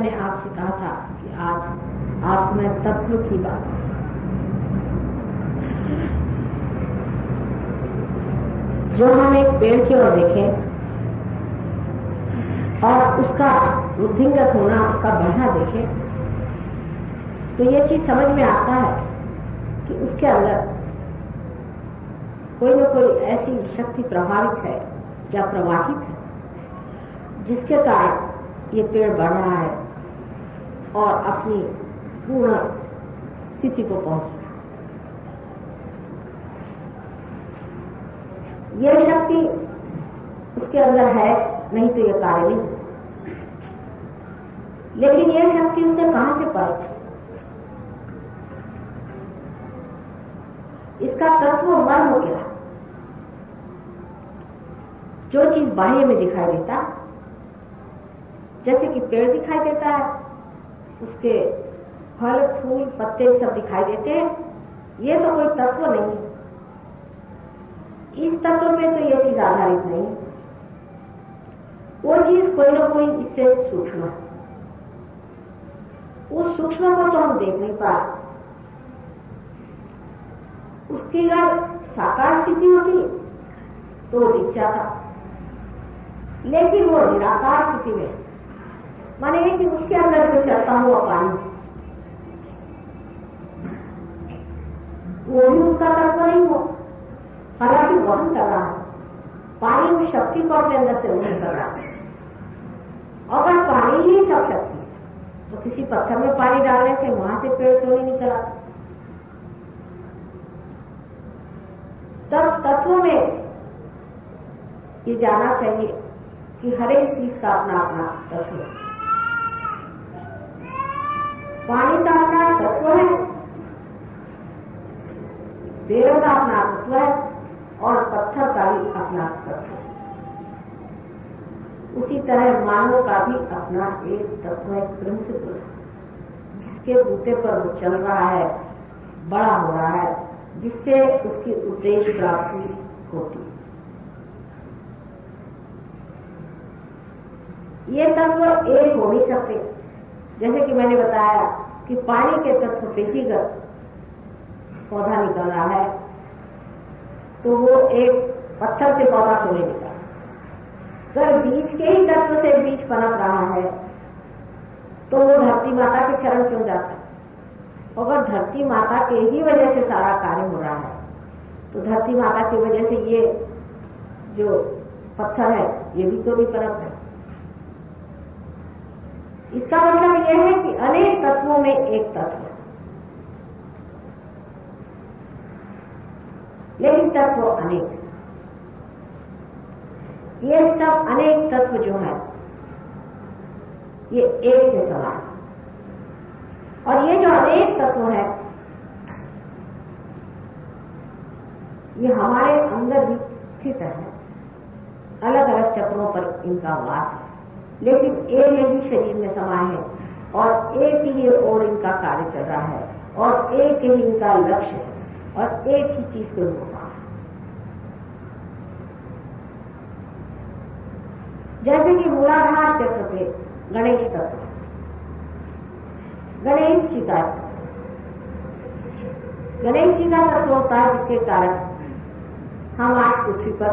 मैंने आपसे कहा था कि आज आपसे मैं तत्व की बात, जो हम एक पेड़ की ओर देखें और उसका वृद्धिंगत होना, उसका बढ़ना देखें, तो ये चीज समझ में आता है कि उसके अंदर कोई न कोई ऐसी शक्ति प्रभावित है या प्रवाहित है जिसके कारण ये पेड़ बढ़ रहा है और अपनी पूर्ण स्थिति को पहुंच रहा है। यह शक्ति उसके अंदर है, नहीं तो यह कार्य नहीं। लेकिन यह शक्ति उसने कहां से पाई? इसका तत्व मर्म क्या? जो चीज बाह्य में दिखाई देता, जैसे कि पेड़ दिखाई देता है, उसके फल फूल पत्ते सब दिखाई देते हैं, ये तो कोई तत्व नहीं। इस तत्व पे तो ये चीज आधारित नहीं। वो चीज कोई ना कोई इससे सूक्ष्म है। उस सूक्ष्म को तो हम देख नहीं पा रहे। उसकी अगर साकार स्थिति होती तो वो दिख जाता, लेकिन वो निराकार स्थिति में, माने कि उसके अंदर से चलता हुआ पानी, वो भी उसका तत्व नहीं हो, हालांकि वहन कर रहा है। पानी उस शक्ति को अपने अंदर से वहन कर रहा है। अगर पानी ही सब शक्ति है तो किसी पत्थर में पानी डालने से वहां से पेड़ क्यों नहीं निकला? तब तत्व में ये जानना चाहिए कि हर एक चीज का अपना अपना तत्व है। पानी का अपना तत्व है, पेड़ का अपना तत्व है और पत्थर का भी अपना तत्व है। उसी तरह मानव का भी अपना एक तत्व है, प्रिंसिपल, जिसके बूते पर वो चल रहा है, बड़ा हो रहा है, जिससे उसकी उद्देश्य प्राप्ति होती है। ये तत्व एक हो नहीं सकते। जैसे कि मैंने बताया कि पानी के तत्व पे ही पौधा निकल रहा है, तो वो एक पत्थर से पौधा क्यों नहीं निकला? अगर बीज के ही तत्व से बीज पनप रहा है तो वो धरती माता के शरण क्यों जाता है? अगर धरती माता के ही वजह से सारा कार्य हो रहा है तो धरती माता की वजह से ये जो पत्थर है ये भी तो भी पनप है। इसका मतलब यह है कि अनेक तत्वों में एक तत्व है, लेकिन तत्व अनेक। ये सब अनेक तत्व जो है ये एक में समान है। और ये जो अनेक तत्व है ये हमारे अंदर भी स्थित है, अलग अलग चक्रों पर इनका वास है, लेकिन एक ही शरीर में समाये है और एक ही ओर इनका कार्य चल रहा है और एक ही इनका लक्ष्य है और एक ही चीज को होना है। जैसे कि मूलाधार चक्र पे गणेश तत्व, गणेश जी का तत्व होता है, जिसके कारण हम आज पृथ्वी पर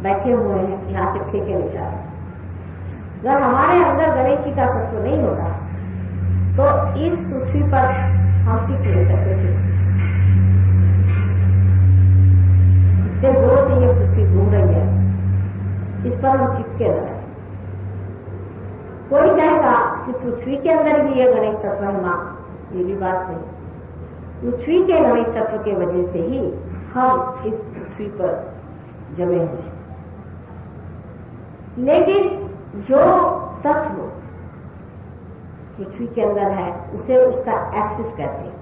बैठे हुए हैं, यहाँ से फेंके नहीं जा रहे। अगर हमारे अंदर गणेश जी का तत्व नहीं होता तो इस पृथ्वी पर हम टिक नहीं सकते थे। इतने जोर से ये पृथ्वी घूम रही है, इस पर हम चिपके रहे। कोई कहेगा कि पृथ्वी के अंदर भी ये गणेश तत्व है। मां, ये भी बात सही। पृथ्वी के गणेश तत्व के वजह से ही हम इस पृथ्वी पर जमे हुए हैं। लेकिन जो तत्व पृथ्वी के अंदर है उसे उसका एक्सिस कहते हैं।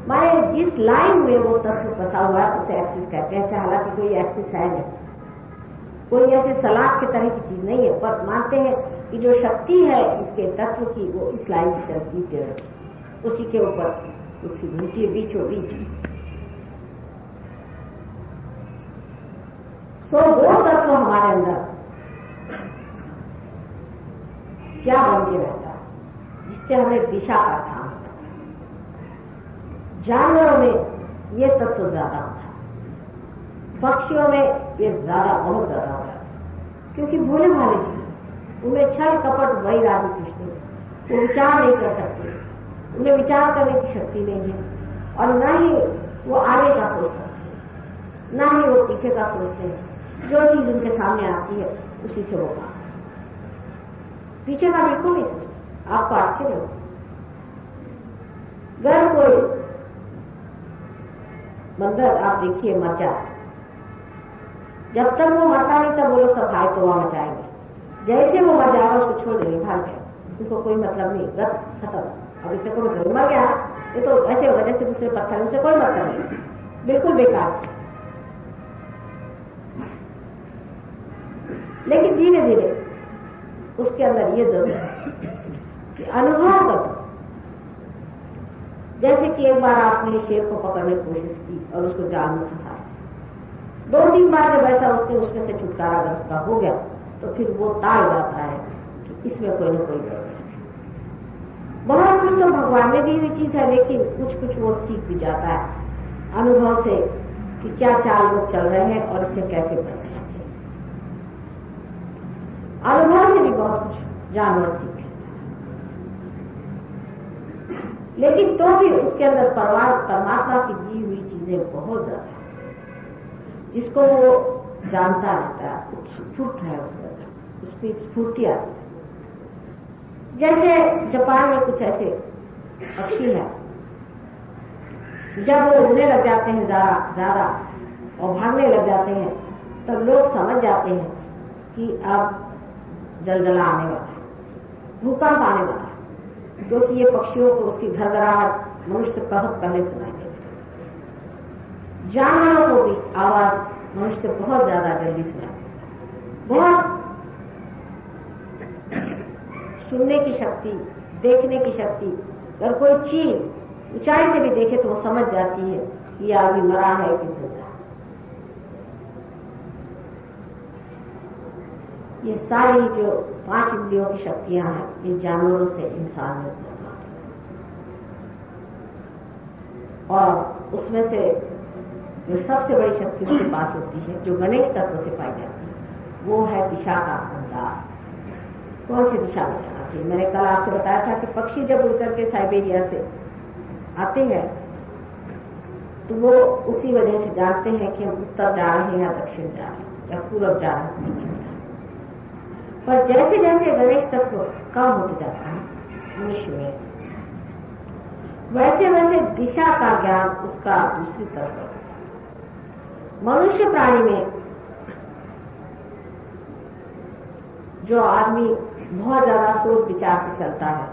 माने जिस लाइन में वो तत्व फंसा हुआ है उसे एक्सिस कहते हैं। ऐसे हालांकि कोई एक्सिस है नहीं, कोई ऐसे सलाद के तरह की चीज नहीं है, पर मानते हैं कि जो शक्ति है इसके तत्व की वो इस लाइन से चलती है, उसी के ऊपर पृथ्वी घूमती है बीचों बीच। सो वो तत्व हमारे अंदर क्या बन के रहता है, जिससे हमें दिशा का स्थान होता है। जानवरों में ये तत्व ज्यादा होता है, पक्षियों में ये ज्यादा, बहुत ज्यादा होता है, क्योंकि भोले भाले जीव, उनमें छल कपट वैर आदि कुछ नहीं, वो विचार नहीं कर सकते, उन्हें विचार करने की शक्ति नहीं है, और न ही वो आगे का सोच सकते हैं, न ही वो पीछे का सोचते हैं। जो चीज उनके सामने आती है उसी से वो काम, पीछे का बिल्कुल नहीं सोचते। आपको आश्चर्य हो, अगर कोई बंदर आप देखिए मर जाए, जब तक वो मरता नहीं तब वो लोग सब हाय तो मचाएंगे, जैसे वो मर जाएगा उसको छोड़ देंगे, भाग गए, उनको कोई मतलब नहीं, गत खत्म, अब इससे कोई मतलब मर गया, ये तो ऐसे होगा जैसे दूसरे पत्थर, उनसे कोई मतलब नहीं, बिल्कुल बेकार। लेकिन धीरे धीरे उसके अंदर ये जरूर है कि अनुभव कर, जैसे कि एक बार आपने शेर को पकड़ने की कोशिश की और उसको जाल में फंसा, 2-3 बार जब ऐसा उसमें से छुटकारा अगर उसका हो गया तो फिर वो ताड़ जाता है कि इसमें कोई ना कोई गड़बड़ है। बहुत कुछ तो भगवान ने दी हुई चीज है, लेकिन कुछ कुछ वो सीख भी जाता है अनुभव से कि क्या चाल लोग चल रहे हैं और इससे कैसे बचना चाहिए। अनुभव से भी बहुत कुछ जानवर सीख लेता है, लेकिन तो भी उसके अंदर परमात्मा की दी हुई चीजें बहुत ज्यादा है, जिसको वो जानता रहता है, उत्सुक है उसके अंदर, उसकी स्फूर्ति आती है। जैसे जापान में कुछ ऐसे पक्षी है, जब वो उड़ने लग जाते हैं ज्यादा और भागने लग जाते हैं, तब लोग समझ जाते हैं कि अब जलजला आने वाला है, भूकंप आने वाला है, क्योंकि ये पक्षियों को उसकी घरघराहट मनुष्य बहुत पहले सुनाई देती है। जानवरों को भी आवाज मनुष्य बहुत ज्यादा जल्दी सुनाई देती है, बहुत सुनने की शक्ति, देखने की शक्ति। अगर कोई चीज ऊंचाई से भी देखे तो वो समझ जाती है कि ये आदमी मरा है कि जिंदा। ये सारी जो 5 इंद्रियों की शक्तियां हैं, ये जानवरों से इंसान में से और उसमें से जो सबसे बड़ी शक्ति उसके पास होती है, जो गणेश तत्व से पाई जाती है, वो है दिशा का अंदाज। कौन सी दिशा में जाना चाहिए? मैंने कल आपसे बताया था कि पक्षी जब उड़ करके साइबेरिया से आते हैं तो वो उसी वजह से जानते हैं कि हम उत्तर जा रहे हैं या दक्षिण जा रहे हैं या पूर्व जा रहे हैं, पश्चिम जा रहे हैं। पर जैसे जैसे गणेश तत्व कम होते जाता है मनुष्य में, वैसे वैसे दिशा का ज्ञान उसका दूसरी तरफ होता है। मनुष्य प्राणी में जो आदमी बहुत ज्यादा सोच विचार से चलता है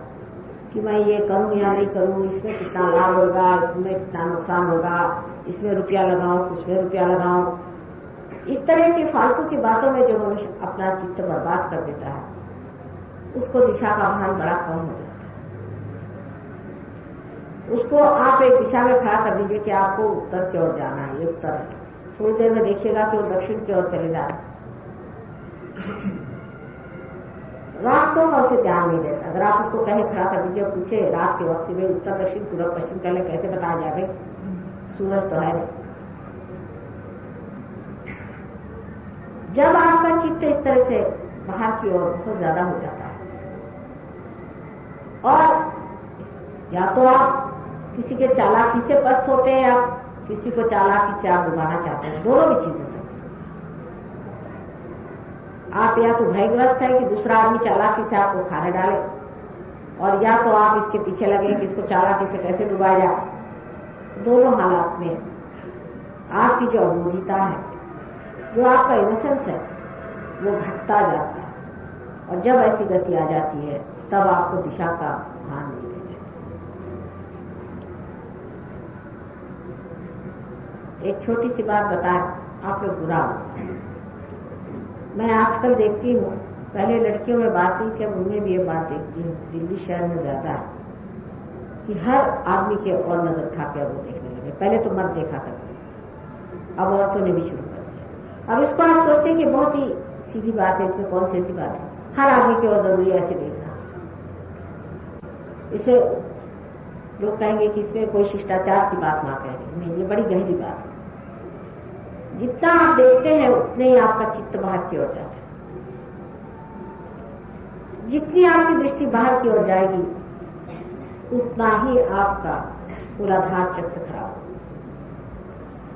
कि मैं ये करूं या नहीं करूं, इसमें कितना लाभ होगा, इसमें कितना नुकसान होगा, इसमें रुपया लगाऊं, उसमें रुपया लगाऊं, इस तरह की फालतू की बातों में जो मनुष्य अपना चित्त बर्बाद कर देता है, उसको दिशा का भान बड़ा कम हो जाता है। उसको आप एक दिशा में खड़ा कर दीजिए कि आपको उत्तर की ओर जाना है, ये उत्तर है, थोड़ी देर में देखिएगा कि वो दक्षिण की ओर चले जा रहे, रास्तों का उसे ध्यान नहीं देता। अगर आप उसको कहे खड़ा कर दीजिए, पूछे रात के वक्त में उत्तर दक्षिण पूर्व पश्चिम पहले कैसे बताया जाए, भाई सूरज तो है नहीं। जब आपका चित्त इस तरह से बाहर की ओर बहुत ज्यादा हो जाता है, और या तो आप किसी के चालाकी से पस्त होते हैं या किसी को चालाकी से आप डुबाना चाहते हैं, दोनों भी चीजें से आप या तो भयग्रस्त है कि दूसरा आदमी चालाकी से आपको खाने डाले, और या तो आप इसके पीछे लगे कि इसको चालाकी से कैसे डुबाया जाए। दोनों हालात में आपकी जो अबोधिता है, जो आपका इनोसेंस है, वो घटता जाता है, और जब ऐसी गति आ जाती है तब आपको दिशा का भान नहीं देते। एक छोटी सी बात बताएं, आप लोग बुरा हो। मैं आजकल देखती हूँ, पहले लड़कियों में बात नहीं, कि अब उनमें भी ये बात देखती हूँ, दिल्ली शहर में ज्यादा है कि हर आदमी के और नजर खा के वो देखने लगे। पहले तो मर्द देखा करते, अब औरतों ने भी शुरू कर दिया। अब इसको आप सोचते हैं कि बहुत ही सीधी बात है, इसमें कौन सी ऐसी बात है, हर आदमी की ओर जरूरी ऐसे देखना, इसे लोग कहेंगे कि इसमें कोई शिष्टाचार की बात ना कहें, नहीं, ये बड़ी गहरी बात है। जितना आप देखते हैं उतने ही आपका चित्त बाहर की ओर जाता है। जितनी आपकी दृष्टि बाहर की ओर जाएगी उतना ही आपका मूलाधार चक्र खराब होगा,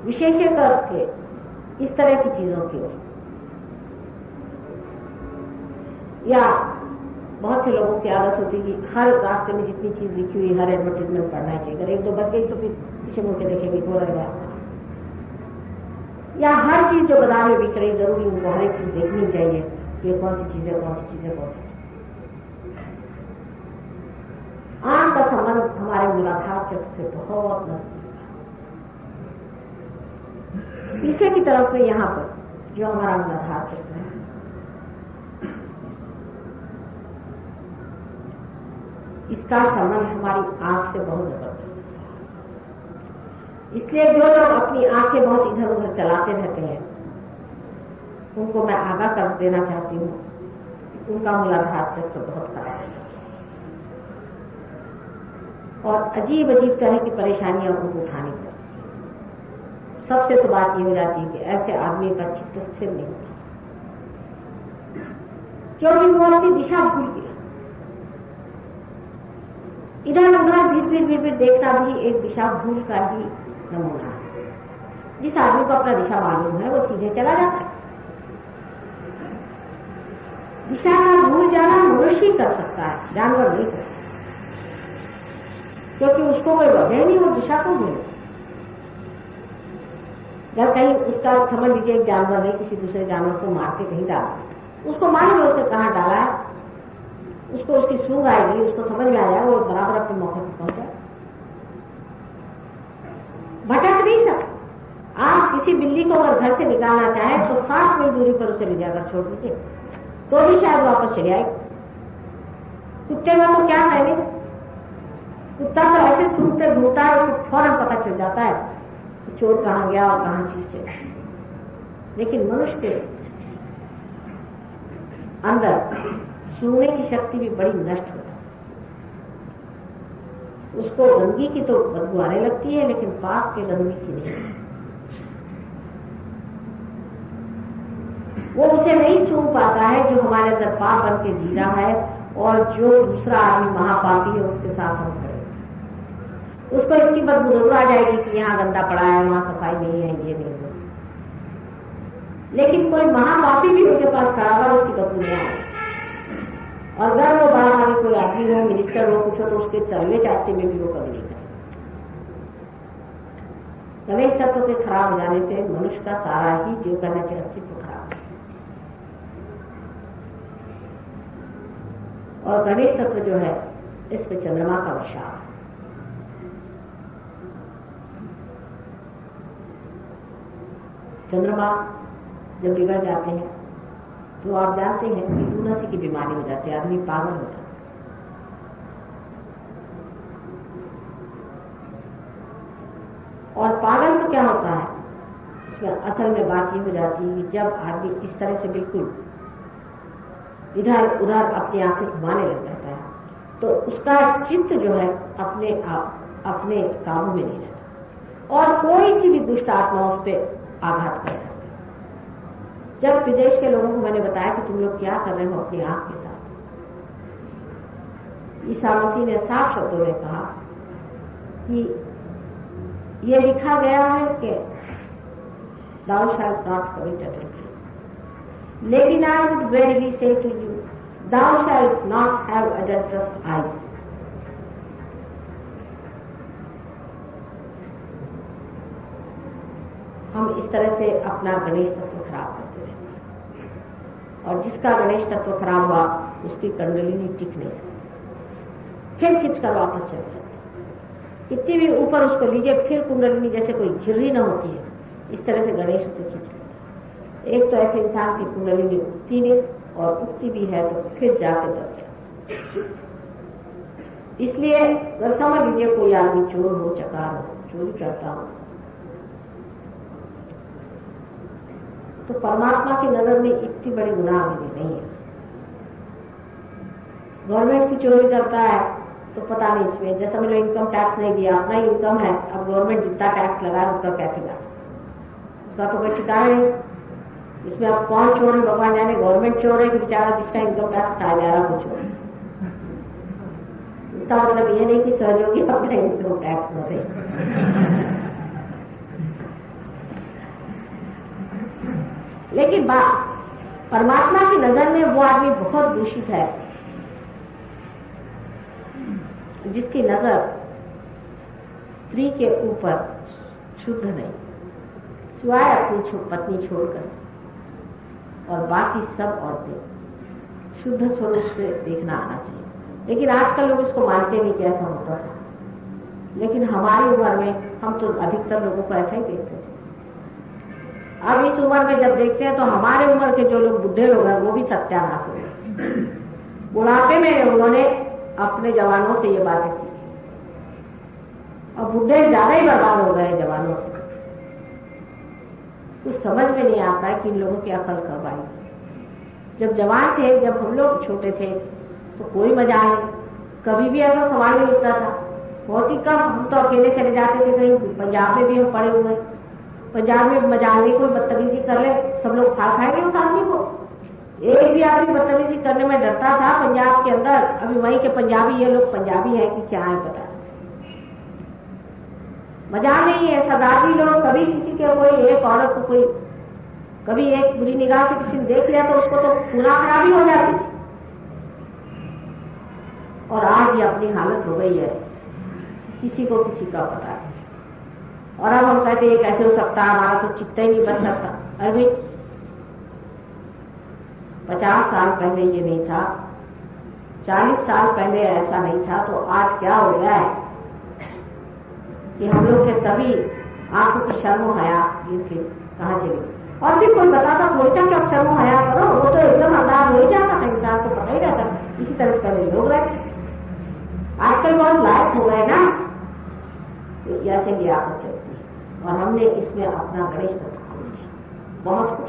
विशेषकर के इस तरह की चीजों की ओर। या बहुत से लोगों की आदत होती है कि हर रास्ते में जितनी चीज लिखी हुई हर एडवर्टीजमेंट पढ़ना चाहिए, अगर एक दो बच गई तो फिर पीछे मुड़ के देखेंगे हो रहा है। या हर चीज जो बाजार में बिक रही जरूरी उनको हर एक चीज देखनी चाहिए कि ये कौन सी चीज है, कौन सी चीज है, कौन सी चीज। आंख का संबंध हमारे मूलाधार चक्र से बहुत नजदीक है। पीछे की तरफ में यहाँ पर जो हमारा मूलाधार चक्र है, इसका संबंध हमारी आंख से बहुत जबरदस्त है। इसलिए जो लोग अपनी आंखें बहुत इधर उधर चलाते रहते हैं उनको मैं आगाह कर देना चाहती हूँ, उनका मूलाधार चक्र बहुत खराब है और अजीब अजीब तरह की परेशानियां उनको उठानी पड़ती है। सबसे तो बात ये हो जाती है कि ऐसे आदमी का चित्त स्थिर नहीं होता, क्योंकि वो अपनी दिशा भूल गया। इधर उधर भीड़ देखना भी एक दिशा भूल का ही नमूना है। जिस आदमी को अपना दिशा मालूम है वो सीधे चला जाता है। दिशा का भूल जाना मनुष्य ही कर सकता है, जानवर नहीं कर सकता, क्योंकि उसको कोई वजह नहीं वो दिशा को भूले। जब कहीं उसका समझ लीजिए एक जानवर ने किसी दूसरे जानवर को मार के कहीं डाला, उसको मालूम है उसे कहाँ डाला है, उसको उसकी सूंघ आएगी, उसको समझ में आ जाए, वो बराबर अपने मौके पर पहुंच जाए, भटक नहीं सकता। आप किसी बिल्ली को अगर घर से निकालना चाहे तो 7 मील दूरी पर उसे ले जाकर छोड़ दीजिए तो भी शायद वापस चले आएगी। कुत्ते में तो क्या कहेंगे, कुत्ता तो ऐसे सूंघते घूमता है, उसको फौरन पता चल जाता है कि चोर कहाँ गया और कहाँ चीज से। लेकिन मनुष्य के अंदर सूंघने की शक्ति भी बड़ी नष्ट होती है। उसको गंदगी की तो बदबू आने लगती है, लेकिन पाप के गंदगी की नहीं। वो उसे नहीं सूंघ पाता है जो हमारे अंदर पाप बन के जी रहा है और जो दूसरा आदमी महापापी है उसके साथ हम खड़े। उसको इसकी बदबू जरूर आ जाएगी कि यहाँ गंदा पड़ा है, वहां सफाई नहीं है, ये नहीं है। लेकिन कोई महापापी भी उनके पास खड़ा हुआ उसकी बदबू नहीं आएगी। और अगर वो बड़ा भावी कोई आदमी हो, मिनिस्टर हो, कुछ हो, तो उसके चलवे चाहते में भी वो कभी नहीं करे। गणेश तत्व के खराब हो जाने से मनुष्य का सारा ही जो करना चाहिए अस्तित्व खराब है। और गणेश तत्व जो है इस पे चंद्रमा का वर्षाव है। चंद्रमा जब बिगड़ जाते हैं तो आप जानते हैं कि लूनासी की बीमारी हो जाती है, आदमी पागल हो जाता है। और पागल तो क्या होता है, इसमें असल में बात ये हो जाती है कि जब आदमी इस तरह से बिल्कुल इधर उधर अपनी आंखें घुमाने लग जाता है तो उसका चित्त जो है अपने अपने काबू में नहीं रहता और कोई सी भी दुष्ट आत्मा उस पर आघात कर सकती। जब विदेश के लोगों को मैंने बताया कि तुम लोग क्या कर रहे हो अपनी आंख के साथ, ईसा मसीह ने साफ शब्दों में कहा कि ये लिखा गया है कि thou shalt not commit adultery, लेकिन I would verily say to you, thou shalt not have adulterous eyes. हम इस तरह से अपना गणेश तत्व खराब करते रहते हैं और जिसका गणेश तत्व खराब हुआ उसकी कुंडली नहीं टिक नहीं सकती, फिर खींचकर वापस चले जाते। कितनी भी ऊपर उसको लीजिए फिर कुंडली जैसे कोई झिर्री न होती है, इस तरह से गणेश उसे खींच लेते। एक तो ऐसे इंसान की कुंडली उठती नहीं और उठती भी है तो फिर जाके दब जाती। इसलिए अगर समझ लीजिए कोई आदमी चोर हो, चकार हो, चोरी करता हो, तो परमात्मा की नजर में इतनी बड़ी गुनाह विधि नहीं है। गवर्नमेंट की चोरी करता है तो पता नहीं इसमें, जैसा मैंने इनकम टैक्स नहीं दिया, अपना ही इनकम है, अब गवर्नमेंट जितना टैक्स लगाए उसका क्या ठिकाना, उसका तो कोई ठिकाना नहीं। इसमें अब कौन चोर है भगवान जाने, गवर्नमेंट चोर है कि बेचारा जिसका इनकम टैक्स खाया जा रहा है वो चोर है। इसका मतलब ये नहीं कि सहयोगी अपना इनकम टैक्स भरे। लेकिन बात परमात्मा की नजर में वो आदमी बहुत दूषित है जिसकी नजर स्त्री के ऊपर शुद्ध नहीं, सिवाय अपनी पत्नी छोड़कर, और बाकी सब औरतें शुद्ध स्वरूप से देखना आना चाहिए। लेकिन आजकल लोग इसको मानते नहीं कि ऐसा होता था, लेकिन हमारी उम्र में हम तो अधिकतर लोगों को ऐसा ही देखते थे। अब इस उम्र में जब देखते हैं तो हमारे उम्र के जो लोग बुढ़े लोग हैं वो भी सत्यानाश हो गए। बुढ़ापे में उन्होंने अपने जवानों से ये बातें की, और बुढ़े ज्यादा ही बर्बाद हो गए जवानों से। कुछ समझ में नहीं आता है कि इन लोगों की अकल कब आई। जब जवान थे, जब हम लोग छोटे थे तो कोई मजा नहीं, कभी भी ऐसा सवाल नहीं उठता था। बहुत ही कम, हम तो अकेले चले जाते थे कहीं, पंजाब में भी हम पड़े हुए, पंजाब में मजाल में कोई बदतमीजी कर ले सब लोग खा खाएंगे उस आदमी को। एक भी आदमी बदतमीजी करने में डरता था पंजाब के अंदर। अभी वहीं के पंजाबी, ये लोग पंजाबी है कि क्या है पता मजाल नहीं है। सरदार जी लोग कभी किसी के कोई एक औरत को कोई कभी एक बुरी निगाह से किसी ने देख लिया तो उसको तो पूरा खराबी हो जाती थी। और आज ये अपनी हालत हो गई है, किसी को किसी का पता नहीं। और अब हम कहते हैं कैसे हो सकता, हमारा तो चित्त ही नहीं बच सकता। अरे 50 साल पहले ये नहीं था, 40 साल पहले ऐसा नहीं था, तो आज क्या हो गया है कि हम लोग के सभी आंखों की शर्म हया इनके कहाँ चले। और भी कोई बताता थोड़ी था कि अब शर्म हया करो, वो तो एकदम अंदाज हो ही जाता था, इंसान को पता ही रहता। इसी तरह पहले लोग रहते, आजकल बहुत लायक हो गए ना, तो ऐसे भी आकर चलती है। और हमने इसमें अपना गणेश मत खोल दिया बहुत कुछ।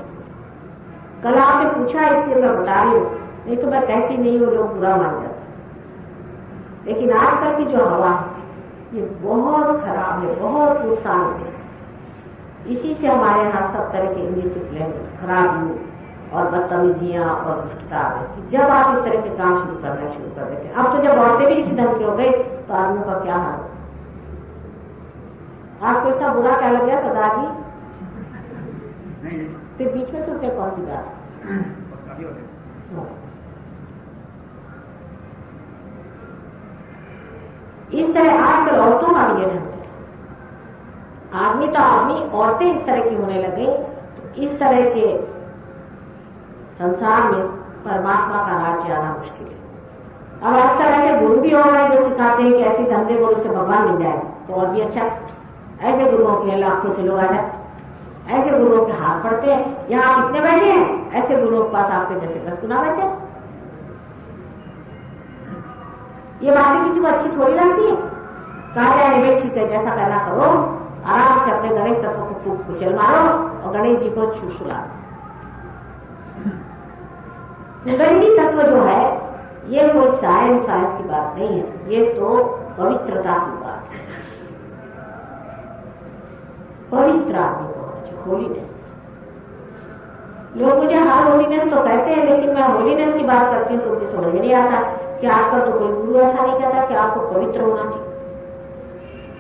कल आपने पूछा इसलिए मैं बता रही हूँ, नहीं तो मैं कहती नहीं, वो लोग बुरा मान जाते। लेकिन आजकल की जो हवा है ये बहुत खराब है, बहुत नुकसान है। इसी से हमारे यहाँ सब तरह के इंडिसिप्लिन, खराबी और बदतमीजियां और दुष्टता आ गई। जब आप इस तरह के काम शुरू कर देते, अब तो जब औरतें भी इसी ढंग के हो गए तो आदमियों का क्या हाल। आपको इतना बुरा क्या लग गया सरदार जी? फिर बीच में तुमने कौन सी बात? इस तरह आजकल औरतों का भी ढंग है, आदमी तो आदमी, औरतें इस तरह की होने लगे। तो इस तरह के संसार में परमात्मा का राज्य आना मुश्किल है। अब आजकल ऐसे गुरु भी हो रहे जो सिखाते हैं कि ऐसे धंधे गुरु से भगवान मिल जाए तो और भी अच्छा। ऐसे गुरुओं के लाखों से लोग आ जाए, ऐसे गुरुओं के हाथ पड़ते हैं। यहाँ आप इतने बैठे हैं, ऐसे गुरुओं के पास आपके जैसे 10 गुना बैठे। ये बातें किसी को अच्छी थोड़ी लगती है। कहा जाए भाई ठीक है, जैसा कहना करो, आराम से अपने गणेश तत्व को खूब कुचल मारो और गणेश जी को छुछुला। कुंडलिनी तत्व जो है ये कोई साइंस की बात नहीं है, ये तो पवित्रता की बात है। पवित्र आदमी को होलीनेस। लोग मुझे हर होलीनेस तो कहते हैं, लेकिन मैं होलीनेस की बात करती हूँ तो मुझे समझ नहीं आता कि आपका तो कोई गुरु ऐसा नहीं कहता कि आपको पवित्र होना चाहिए।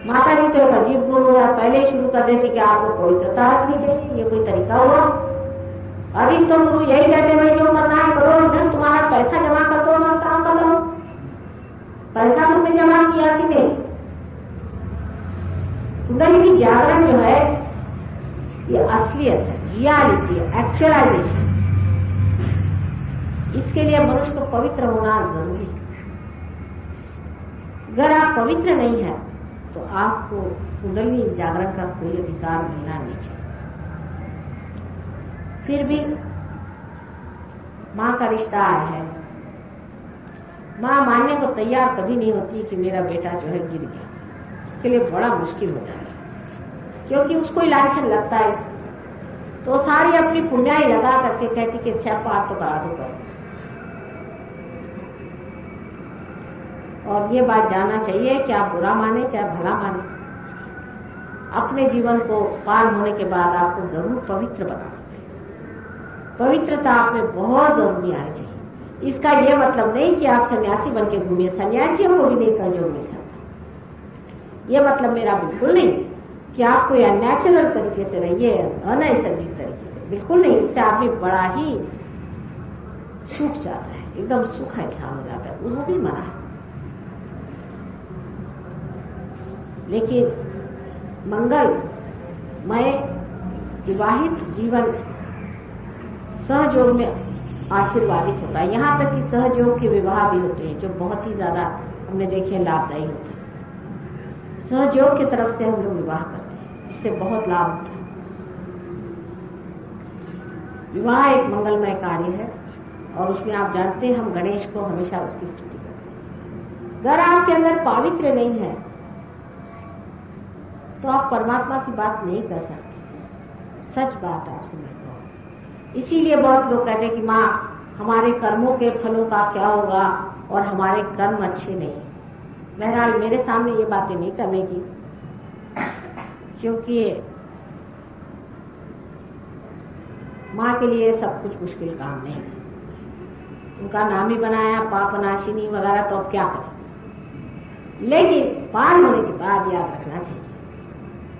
माता जी तो एक अजीब गुरु है, पहले ही शुरू कर देती कि आपको पवित्रता रखनी चाहिए। ये कोई तरीका हुआ? अधिक तो गुरु यही कहते भाई जो करना है करो, इधर तुम्हारा पैसा जमा कर दो ना काम कर लो। पैसा तुमने जमा किया कि नहीं? कुंडलिनी की जागरण जो है ये असलियत है, रियलिटी है, एक्चुअलाइजेशन। इसके लिए मनुष्य को पवित्र होना जरूरी है। अगर आप पवित्र नहीं है तो आपको कुंडलिनी जागरण का कोई अधिकार मिलना नहीं चाहिए। फिर भी माँ का रिश्ता आया है, माँ मानने को तैयार कभी नहीं होती कि मेरा बेटा जो है गिर गया। इसके लिए बड़ा मुश्किल हो जाता है, क्योंकि उसको ही लांछन लगता है। तो सारी अपनी पुण्याई लगा करके कहती कि अच्छा पार तो करा दो। और ये बात जानना चाहिए कि आप बुरा माने चाहे भला माने, अपने जीवन को पार होने के बाद आपको जरूर पवित्र बनाना चाहिए। पवित्रता आप में बहुत जरूरी आनी चाहिए। इसका यह मतलब नहीं कि आप सन्यासी बन के घूमिए, सन्यासियों को भी नहीं सहयोग मिल सकता। यह मतलब मेरा बिल्कुल नहीं कि आप कोई अननेचुरल तरीके से रहिए, अनैसर्गिक तरीके से, बिल्कुल नहीं। इससे आदमी बड़ा ही सूख जाता है, एकदम सूखा इंसान हो जाता है, वो भी मना है। लेकिन मंगलमय विवाहित जीवन सहयोग में आशीर्वादित होता है। यहाँ तक कि सहयोग के विवाह भी होते हैं जो बहुत ही ज्यादा हमने देखे लाभदायी होते हैं। सहयोग की तरफ से हम लोग विवाह करते हैं, इससे बहुत लाभ होता है। विवाह एक मंगलमय कार्य है और उसमें आप जानते हैं हम गणेश को हमेशा उसकी स्तुति करते हैं। अगर आपके अंदर पावित्र्य नहीं है तो आप परमात्मा की बात नहीं कर सकते। सच बात आपसे मैं कहूं। इसीलिए बहुत लोग कहते हैं कि माँ हमारे कर्मों के फलों का क्या होगा और हमारे कर्म अच्छे नहीं। बहरहाल मेरे सामने ये बातें नहीं करने की, क्योंकि माँ के लिए सब कुछ मुश्किल काम नहीं। उनका नाम ही बनाया पापनाशिनी वगैरह, तो अब क्या करें। लेकिन पार होने के बाद याद रखना चाहिए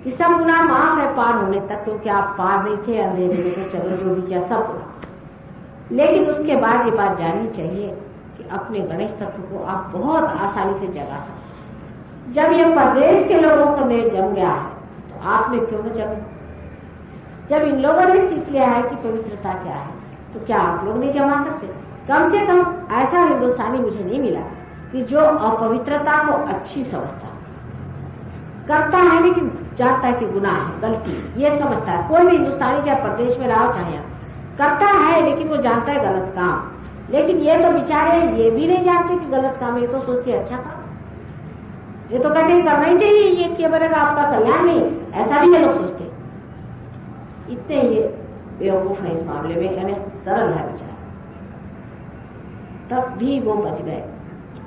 कि सब गुनाह माफ है पार होने तक, क्योंकि आप पार नहीं थे, अंधेरे में तो चलो जो भी किया सब गुनाह। लेकिन उसके बाद ये बात जाननी चाहिए कि अपने गणेश तत्व को आप बहुत आसानी से जगा सकते। जब ये प्रदेश के लोगों को में जम गया है तो आपने क्यों न जमे। जब इन लोगों ने सीख लिया है कि पवित्रता क्या है, तो क्या आप लोग नहीं जमा सकते। कम से कम ऐसा हिंदुस्तानी मुझे नहीं मिला कि जो अपवित्रता को अच्छी समझता करता है, लेकिन जानता है कि गुनाह है, गलती, ये समझता है। कोई भी हिंदुस्तानी चाहे प्रदेश में रहा चाहे करता है, लेकिन वो जानता है गलत काम। लेकिन ये तो बेचारे ये भी नहीं जानते कि गलत काम, ये तो सोचते अच्छा काम, ये तो कहते करना ही चाहिए, ये किया बनेगा आपका कल्याण नहीं, ऐसा भी ये लोग सोचते। इतने ये बेवकूफ है इस मामले में, यानी सरल है बेचारा। तब भी वो बच गए,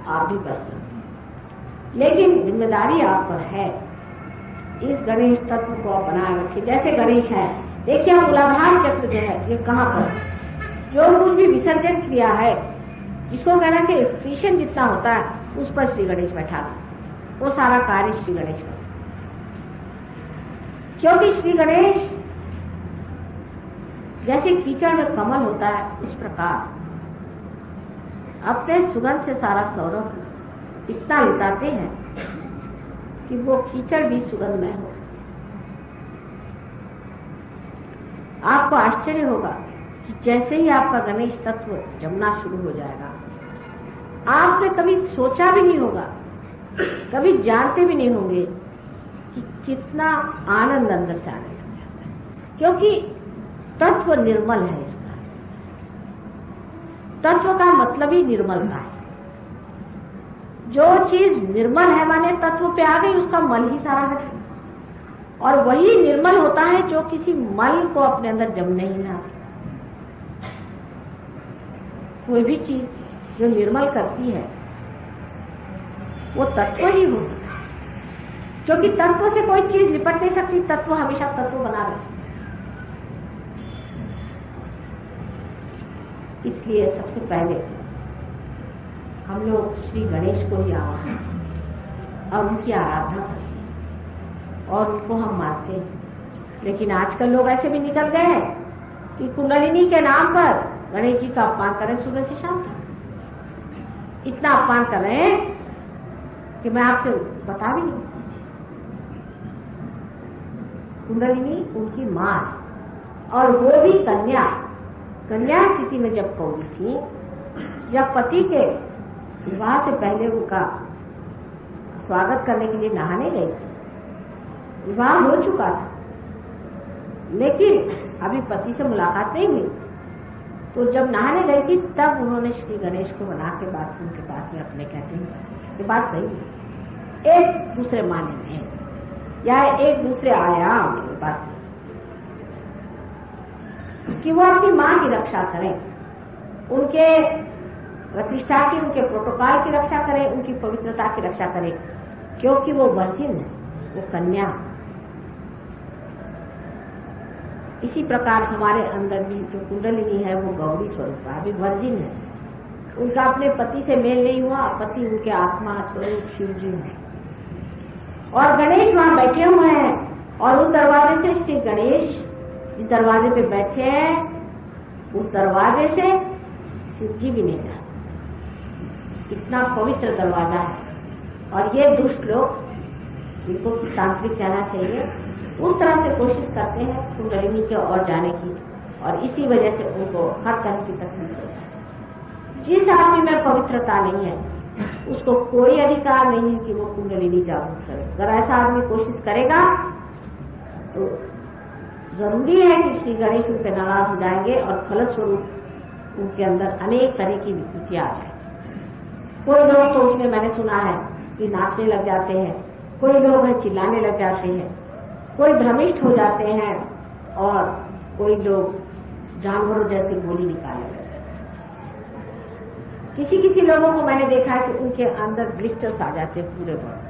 आप भी बच सकते। लेकिन जिम्मेदारी आप पर है, इस गणेश तत्व को आप बनाए रखिए। जैसे गणेश है, देखिए मूलाधार चक्र जो है ये कहाँ पर, जो कुछ भी विसर्जन क्रिया है, जिसको कहना चाहिए स्टेशन जितना होता है, उस पर श्री गणेश बैठा था। वो सारा कार्य श्री गणेश का, क्योंकि श्री गणेश जैसे कीचड़ में कमल होता है, इस प्रकार अपने सुगंध से सारा सौरभ इतना लुटाते हैं कि वो कीचड़ भी सुगंधमय हो। आपको आश्चर्य होगा कि जैसे ही आपका गणेश तत्व जमना शुरू हो जाएगा, आपने कभी सोचा भी नहीं होगा, कभी जानते भी नहीं होंगे कि कितना आनंद अंदर से आने लग जाता है, क्योंकि तत्व निर्मल है। इसका तत्व का मतलब ही निर्मलता है। जो चीज निर्मल है माने तत्व पे आ गई, उसका मल ही सारा हट गया। और वही निर्मल होता है जो किसी मल को अपने अंदर जमने ही ना। कोई भी चीज जो निर्मल करती है वो तत्व ही होता है, क्योंकि तत्व से कोई चीज लिपट नहीं सकती। तत्व हमेशा तत्व बना रहता है। इसलिए सबसे पहले हम लोग श्री गणेश को ही आवाहन और उनकी आराधना करते हैं और उनको हम मानते हैं। लेकिन आजकल लोग ऐसे भी निकल गए हैं कि कुंडलिनी के नाम पर गणेश जी का अपमान करें सुबह से शाम तक। इतना अपमान कर रहे हैं कि मैं आपसे बता भी नहीं। कुंडलिनी उनकी मां और वो भी कन्या स्थिति में जब कौड़ी थी, जब पति के विवाह से पहले उनका स्वागत करने के लिए नहाने गई थी। विवाह हो चुका था, लेकिन अभी पति से मुलाकात नहीं हुई। तो जब नहाने गई थी तब उन्होंने श्री गणेश को बना के बाथरूम के पास में अपने कहते हैं कि बात सही है, एक दूसरे माने में या एक दूसरे आयाम की बात कि वो अपनी मां की रक्षा करें, उनके प्रतिष्ठा की, उनके प्रोटोकॉल की रक्षा करें, उनकी पवित्रता की रक्षा करें, क्योंकि वो वर्जिन है, वो कन्या। इसी प्रकार हमारे अंदर भी जो कुंडलिनी है वो गौरी स्वरूप है, अभी वर्जिन है, उनका अपने पति से मेल नहीं हुआ, पति उनके आत्मा स्वरूप शिव जी है। और गणेश वहां बैठे हुए हैं और उस दरवाजे से श्री गणेश जिस दरवाजे पे बैठे हैं उस दरवाजे से शिव जी भी नहीं जा सकते। इतना पवित्र दरवाजा है। और ये दुष्ट लोग, जिनको तांत्रिक कहना चाहिए, उस तरह से कोशिश करते हैं कुंडलिनी के ओर जाने की, और इसी वजह से उनको हर तरह की तकलीफ होती है। जिस आदमी में पवित्रता नहीं है उसको कोई अधिकार नहीं है कि वो कुंडलिनी जागृत करे। अगर ऐसा आदमी कोशिश करेगा तो जरूरी है कि श्री गणेश उन पर नाराज हो जाएंगे और फलस्वरूप उनके अंदर अनेक तरह की विकृतियां आ जाए। कोई लोग तो उसमें मैंने सुना है कि नाचने लग जाते हैं, कोई लोग हैं चिल्लाने लग जाते हैं, कोई भ्रमिष्ठ हो जाते हैं, और कोई लोग जानवरों जैसी बोली निकालने लगते हैं। किसी किसी लोगों को मैंने देखा है कि उनके अंदर ब्लिस्टर्स आ जाते हैं पूरे बॉडी,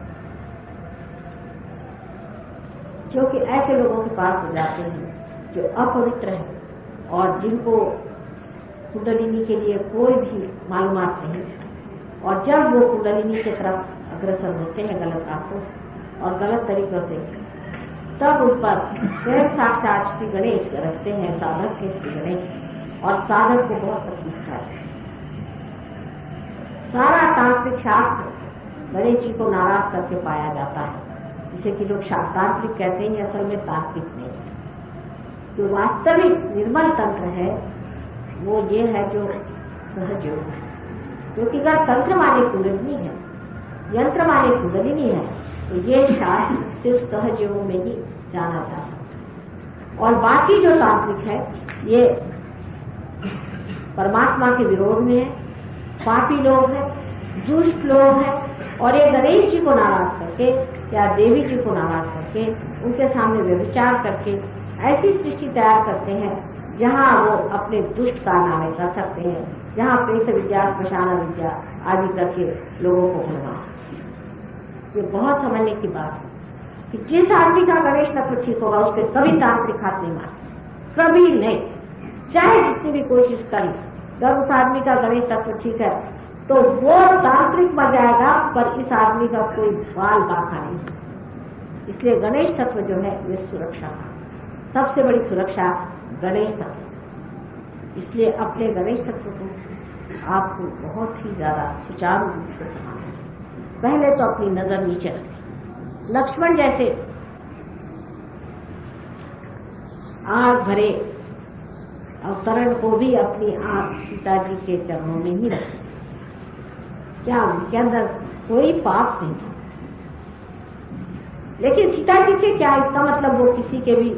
जो कि ऐसे लोगों के पास हो जाते हैं जो अपवित्र हैं और जिनको कुंडलिनी के लिए कोई भी मालूमात नहीं। और जब वो कुंडलिनी की तरफ अग्रसर होते हैं गलत रास्तों से और गलत तरीकों से, तब उन पर स्वयं साक्षात श्री गणेश गरजते हैं, साधक के श्री गणेश, और साधक को बहुत तकलीफ है। सारा तांत्रिक शास्त्र गणेश जी को नाराज करके पाया जाता है, जिसे कि लोग तांत्रिक कहते हैं, असल में तांत्रिक नहीं है। जो वास्तविक निर्मल तंत्र है वो ये है जो सहज योग है, क्योंकि अगर तंत्र माने कुंडलिनी है, यंत्र माने कुंडलिनी है, तो ये शास्त्र सिर्फ सहज योग में ही जाना जाता है। और बाकी जो तांत्रिक है ये परमात्मा के विरोध में है, पापी लोग हैं, दुष्ट लोग हैं, और ये गणेश जी को नाराज करके या देवी जी को नाराज करके उनके सामने व्यभिचार करके ऐसी सृष्टि तैयार करते हैं जहां वो अपने दुष्ट कारनामे कर सकते हैं, जहां प्रेत विद्या, श्मशान विद्या आदि करके लोगों को भरमा सकते हैं। ये बहुत समझने की बात है कि जिस आदमी का गणेश तत्व ठीक होगा उसके कभी तांत्रिक हाथ नहीं मारते, कभी नहीं, चाहे जितनी भी कोशिश करें। अगर उस आदमी का गणेश तत्व ठीक है तो वो तांत्रिक मर जाएगा, पर इस आदमी का कोई बाल बाका नहीं। इसलिए गणेश तत्व जो है ये सुरक्षा का सबसे बड़ी सुरक्षा गणेश तत्व से। इसलिए अपने गणेश तत्व को आपको बहुत ही ज्यादा सुचारू रूप से संभालना चाहिए। पहले तो अपनी नजर नीचे रखें, लक्ष्मण जैसे आग भरे अवतरण को भी अपनी आंख सीता जी के चरणों में ही रखें। क्या उनके अंदर कोई पाप नहीं था, लेकिन सीता जी के क्या, इसका मतलब वो किसी के भी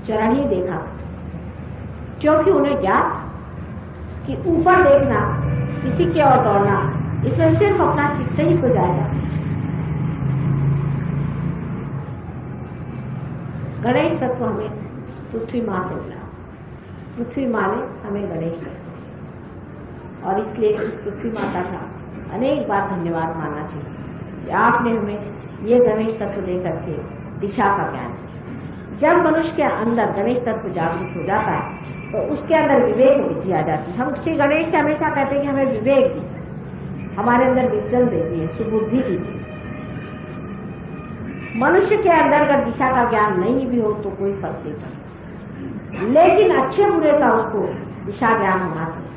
चरण ही देखा, क्योंकि उन्हें ज्ञात कि ऊपर देखना, किसी के और दौड़ना, इसमें सिर्फ अपना चित्त ही तो जाएगा। गणेश तत्व हमें पृथ्वी मां से मिला, पृथ्वी मां ने हमें गणेश तत्व, और इसलिए इस पृथ्वी माता का अनेक बार धन्यवाद मानना चाहिए कि आपने हमें ये गणेश तत्व दे करके दिशा का ज्ञान। जब मनुष्य के अंदर गणेश तत्व जागृत हो जाता है तो उसके अंदर विवेक बुद्धि आ जाती है। हम श्री गणेश से हमेशा कहते हैं कि हमें विवेक दीजिए, हमारे अंदर विजडम दीजिए, सुबुद्धि दीजिए। मनुष्य के अंदर अगर दिशा का ज्ञान नहीं भी हो तो कोई फर्क नहीं पड़ता, लेकिन अच्छे बुरे का उसको दिशा ज्ञान होना चाहिए।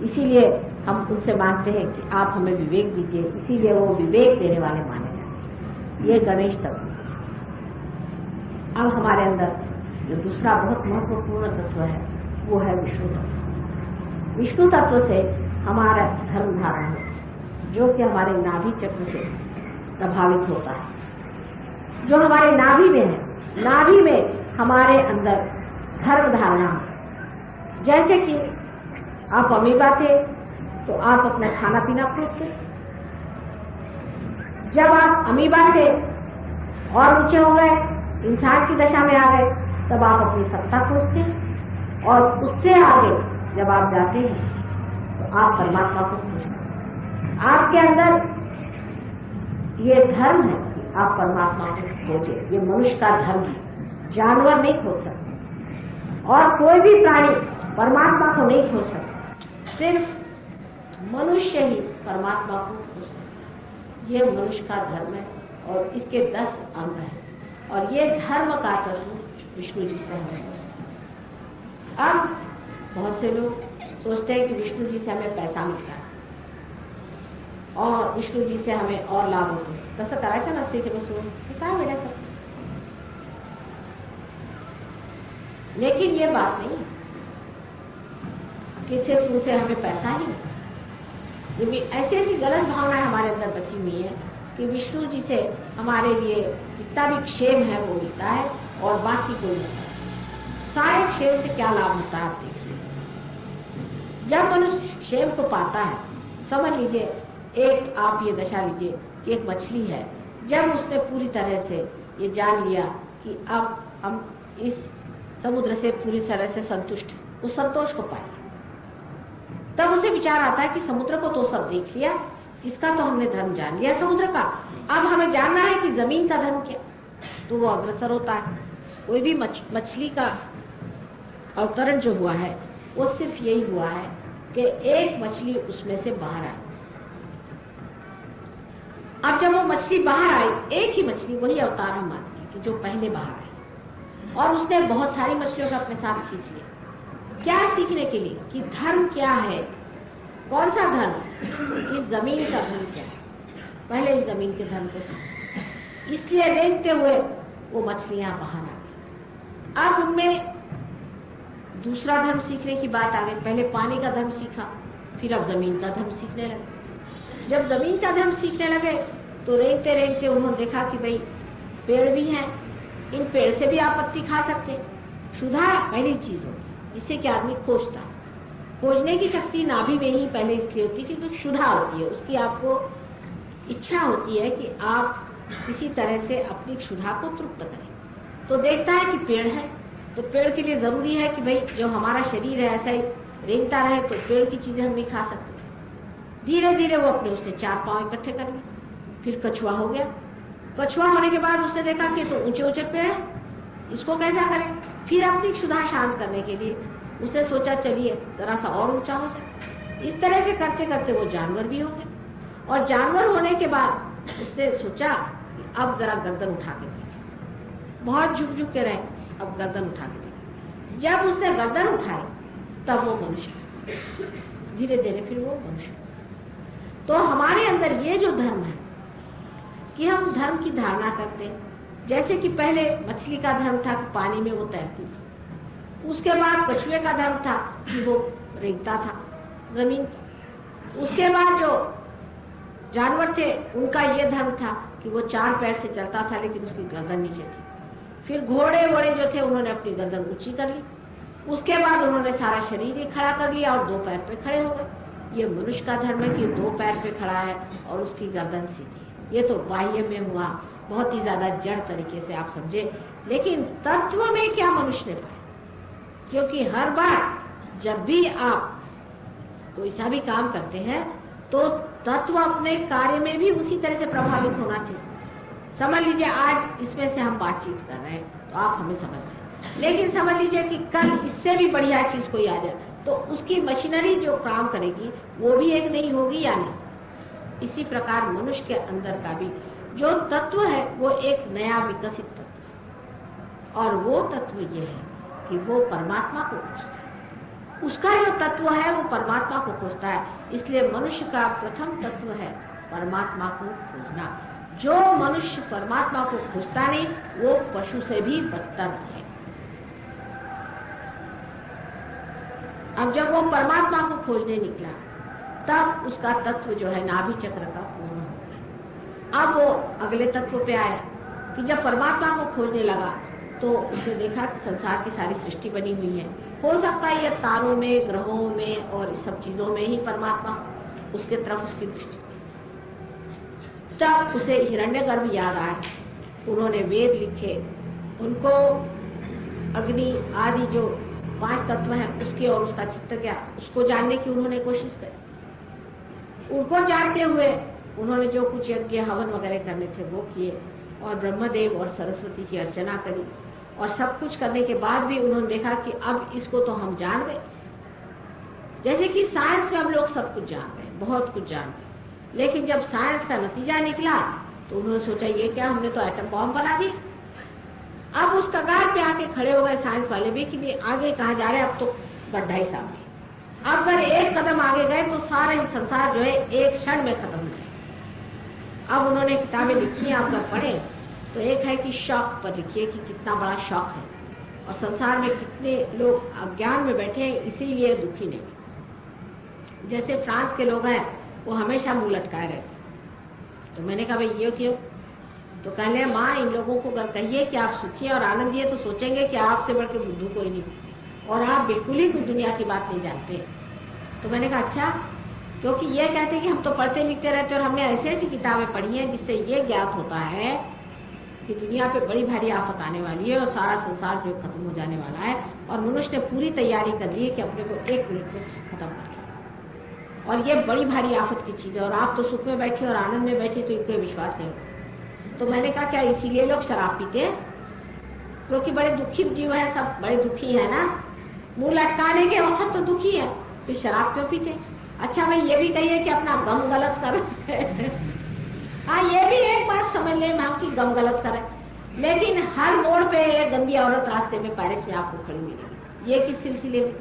इसीलिए हम उनसे मांगते हैं कि आप हमें विवेक दीजिए, इसीलिए वो विवेक देने वाले माने जाते। ये गणेश तत्व। अब हमारे अंदर जो दूसरा बहुत महत्वपूर्ण तत्व है वो है विष्णु तत्व। विष्णु तत्व से हमारा धर्म धारण है, जो कि हमारे नाभि चक्र से प्रभावित होता है, जो हमारे नाभि में है। नाभि में हमारे अंदर धर्म धारणा, जैसे कि आप अमीबा थे तो आप अपना खाना पीना खोजते, जब आप अमीबा से और ऊंचे हो गए, इंसान की दशा में आ गए, तब आप अपनी सत्ता खोजते, और उससे आगे जब आप जाते हैं तो आप परमात्मा को खोजें। आपके अंदर ये धर्म है कि आप परमात्मा को खोजें। ये मनुष्य का धर्म है। जानवर नहीं खोज सकते और कोई भी प्राणी परमात्मा को नहीं खोज सकता। सिर्फ मनुष्य ही परमात्मा को खोज सकता। ये मनुष्य का धर्म है और इसके 10 अंग हैं और ये धर्म का तत्व विष्णु जी से हमें। अब बहुत से लोग सोचते हैं कि विष्णु जी से हमें पैसा मिलता है और विष्णु जी से हमें और लाभ होते हैं। तसं करायचं नसते ते बसून काय वेड्याचं। लेकिन ये बात नहीं है कि सिर्फ उनसे हमें पैसा ही ये भी ऐसी ऐसी गलत भावनाएं हमारे अंदर बसी हुई है कि विष्णु जी से हमारे लिए जितना भी क्षेम है वो मिलता है और बाकी कोई नहीं। सारे क्षेम से क्या लाभ होता है आप देखिए। जब मनुष्य क्षेम को पाता है, समझ लीजिए एक आप ये दशा लीजिए कि एक मछली है, जब उसने पूरी तरह से ये जान लिया कि अब हम इस समुद्र से पूरी तरह से संतुष्ट, उस संतोष को पाए, तब उसे विचार आता है कि समुद्र को तो सब देख लिया, इसका तो हमने धर्म जान लिया समुद्र का, अब हमें जानना है कि जमीन का धर्म क्या। तो वो अग्रसर होता है। कोई भी मछली का अवतरण जो हुआ है वो सिर्फ यही हुआ है कि एक मछली उसमें से बाहर आई। अब जब वो मछली बाहर आई, एक ही मछली, वही अवतार हम मानते हैं कि जो पहले बाहर आई और उसने बहुत सारी मछलियों को अपने साथ खींच लिया। क्या सीखने के लिए कि धर्म क्या है, कौन सा धर्म, कि जमीन का धर्म क्या है। पहले इस जमीन के धर्म को सीखा, इसलिए रेंगते हुए वो मछलियां बाहर आ गई। अब उनमें दूसरा धर्म सीखने की बात आ गई। पहले पानी का धर्म सीखा, फिर अब जमीन का धर्म सीखने लगे। जब जमीन का धर्म सीखने लगे तो रेंगते रेंगते उन्होंने देखा कि भाई पेड़ भी हैं, इन पेड़ से भी आप पत्ती खा सकते। क्षुधा पहली चीज होती है जिससे कि आदमी खोजता है। खोजने की शक्ति नाभि में ही पहले इसलिए होती है क्योंकि क्षुधा होती है, उसकी आपको इच्छा होती है कि आप किसी तरह से अपनी क्षुधा को तृप्त करें। तो देखता है कि पेड़ है, तो पेड़ के लिए जरूरी है कि भाई जो हमारा शरीर है ऐसा ही रेंगता रहे, तो पेड़ की चीजें हम नहीं खा सकते। धीरे धीरे वो अपने उससे 4 पांव इकट्ठे कर लिए। फिर कछुआ हो गया। कछुआ होने के बाद उसने देखा कि तो ऊंचे ऊंचे पेड़ है, इसको कैसा करें। फिर अपनी क्षुधा शांत करने के लिए उसे सोचा चलिए जरा सा और ऊंचा हो जाए। इस तरह से करते करते वो जानवर भी हो गए और जानवर होने के बाद उसने सोचा कि अब जरा गर्दन उठा के देखें। बहुत झुक झुक के रहे, अब गर्दन उठा के देखें। जब उसने गर्दन उठाई तब वो मनुष्य, धीरे धीरे फिर वो मनुष्य। तो हमारे अंदर ये जो धर्म है कि हम धर्म की धारणा करते हैं, जैसे कि पहले मछली का धर्म था कि पानी में वो तैरती थी, उसके बाद कछुए का धर्म था कि वो रेंगता था जमीन, उसके बाद जो जानवर थे उनका ये धर्म था कि वो 4 पैर से चलता था लेकिन उसकी गर्दन नीचे थी। फिर घोड़े वोड़े जो थे उन्होंने अपनी गर्दन ऊंची कर ली, उसके बाद उन्होंने सारा शरीर ही खड़ा कर लिया और 2 पैर पे खड़े हो गए। ये मनुष्य का धर्म है कि 2 पैर पे खड़ा है और उसकी गर्दन सीधी है। ये तो बाह्य में हुआ, बहुत ही ज्यादा जड़ तरीके से आप समझे, लेकिन तत्व में क्या मनुष्य ने पाया। क्योंकि हर बार जब भी आप कोई सा भी काम करते हैं तो तत्व अपने कार्य में भी उसी तरह से प्रभावित होना चाहिए। समझ लीजिए आज इसमें से हम बातचीत कर रहे हैं तो आप हमें समझ रहे हैं, लेकिन समझ लीजिए कि कल इससे भी बढ़िया चीज कोई आ जाए तो उसकी मशीनरी जो काम करेगी वो भी एक नहीं होगी या नहीं। इसी प्रकार मनुष्य के अंदर का भी जो तत्व है वो एक नया विकसित तत्व है और वो तत्व ये है कि वो परमात्मा को खोजता है। उसका जो तत्व है वो परमात्मा को खोजता है। इसलिए मनुष्य का प्रथम तत्व है परमात्मा को खोजना। जो मनुष्य परमात्मा को खोजता नहीं वो पशु से भी बदतर है। अब जब वो परमात्मा को खोजने निकला तब उसका तत्व जो है नाभि चक्र का पूर्ण हो गया। अब वो अगले तत्व पे आया कि जब परमात्मा को खोजने लगा तो उसने देखा कि संसार की सारी सृष्टि बनी हुई है। हो सकता है ये तारों में, ग्रहों में और इस सब चीजों में ही परमात्मा, उसके तरफ उसकी दृष्टि। तब उसे हिरण्यगर्भ याद आया। उन्होंने वेद लिखे, उनको अग्नि आदि जो 5 तत्व हैं उसके और उसका चित्त क्या, उसको जानने की उन्होंने कोशिश करी। उनको जानते हुए उन्होंने जो कुछ यज्ञ हवन वगैरह करने थे वो किए और ब्रह्मदेव और सरस्वती की अर्चना करी और सब कुछ करने के बाद भी उन्होंने देखा कि अब इसको तो हम जान गए। जैसे कि साइंस में हम लोग सब कुछ जान गए, बहुत कुछ जान गए, लेकिन जब साइंस का नतीजा निकला तो उन्होंने सोचा ये क्या, हमने तो एटम बॉम्ब बना दी। अब उस कगार पे आके खड़े हो गए साइंस वाले भी कि आगे कहा जा रहा है, अब तो गड्ढा ही सामने। अब अगर एक कदम आगे गए तो सारा ही संसार जो है एक क्षण में खत्म हो जाए। अब उन्होंने किताबें लिखी, आप अगर पढ़े तो एक है कि शौक पर लिखिए कि कितना बड़ा शौक है और संसार में कितने लोग अज्ञान में बैठे हैं, इसीलिए दुखी नहीं। जैसे फ्रांस के लोग हैं वो हमेशा मुंह लटकाए रहते। तो मैंने कहा भाई ये क्यों? तो कह रहे माँ इन लोगों को अगर कहिए कि आप सुखी और आनंदी है तो सोचेंगे कि आपसे बढ़ के बुद्धू कोई नहीं और आप बिल्कुल ही कुछ दुनिया की बात नहीं जानते। तो मैंने कहा अच्छा, क्योंकि ये कहते हैं कि हम तो पढ़ते लिखते रहते और हमने ऐसी ऐसी किताबें पढ़ी हैं जिससे ये ज्ञात होता है कि दुनिया पे बड़ी भारी आफत आने वाली है और सारा संसार जो खत्म हो जाने वाला है और मनुष्य ने पूरी तैयारी कर ली है कि अपने को 1 मिनट में खत्म कर लिया और ये बड़ी भारी आफत की चीज है और आप तो सुख में बैठे और आनंद में बैठे तो इनको विश्वास नहीं होगा। तो मैंने कहा क्या इसीलिए लोग शराब पीते हैं? क्योंकि बड़े दुखी जीव है, सब बड़े दुखी है ना, मुंह लटकाने के वक्त तो दुखी है, फिर शराब क्यों पीते? अच्छा भाई ये भी कहिए कि अपना गम गलत कर हाँ ये भी एक बात समझ लें मैम कि गम गलत करें, लेकिन हर मोड़ पे एक गंदी औरत रास्ते में पेरिस में आपको खड़ी मिलेगी। ये किस सिलसिले में?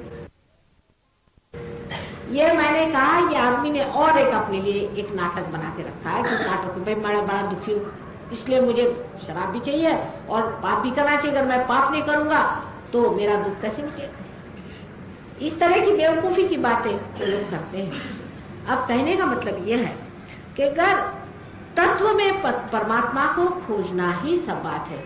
ये मैंने कहा ये आदमी ने और एक अपने लिए एक नाटक बना के रखा है कि नाटक में मैं बड़ा दुखी हूँ इसलिए मुझे शराब भी चाहिए और पाप भी करना चाहिए, अगर मैं पाप नहीं करूंगा तो मेरा दुख कैसे मिटेगा। इस तरह की बेवकूफी की बातें तो लोग करते हैं। अब कहने का मतलब यह है कि अगर तत्व में परमात्मा को खोजना ही सब बात है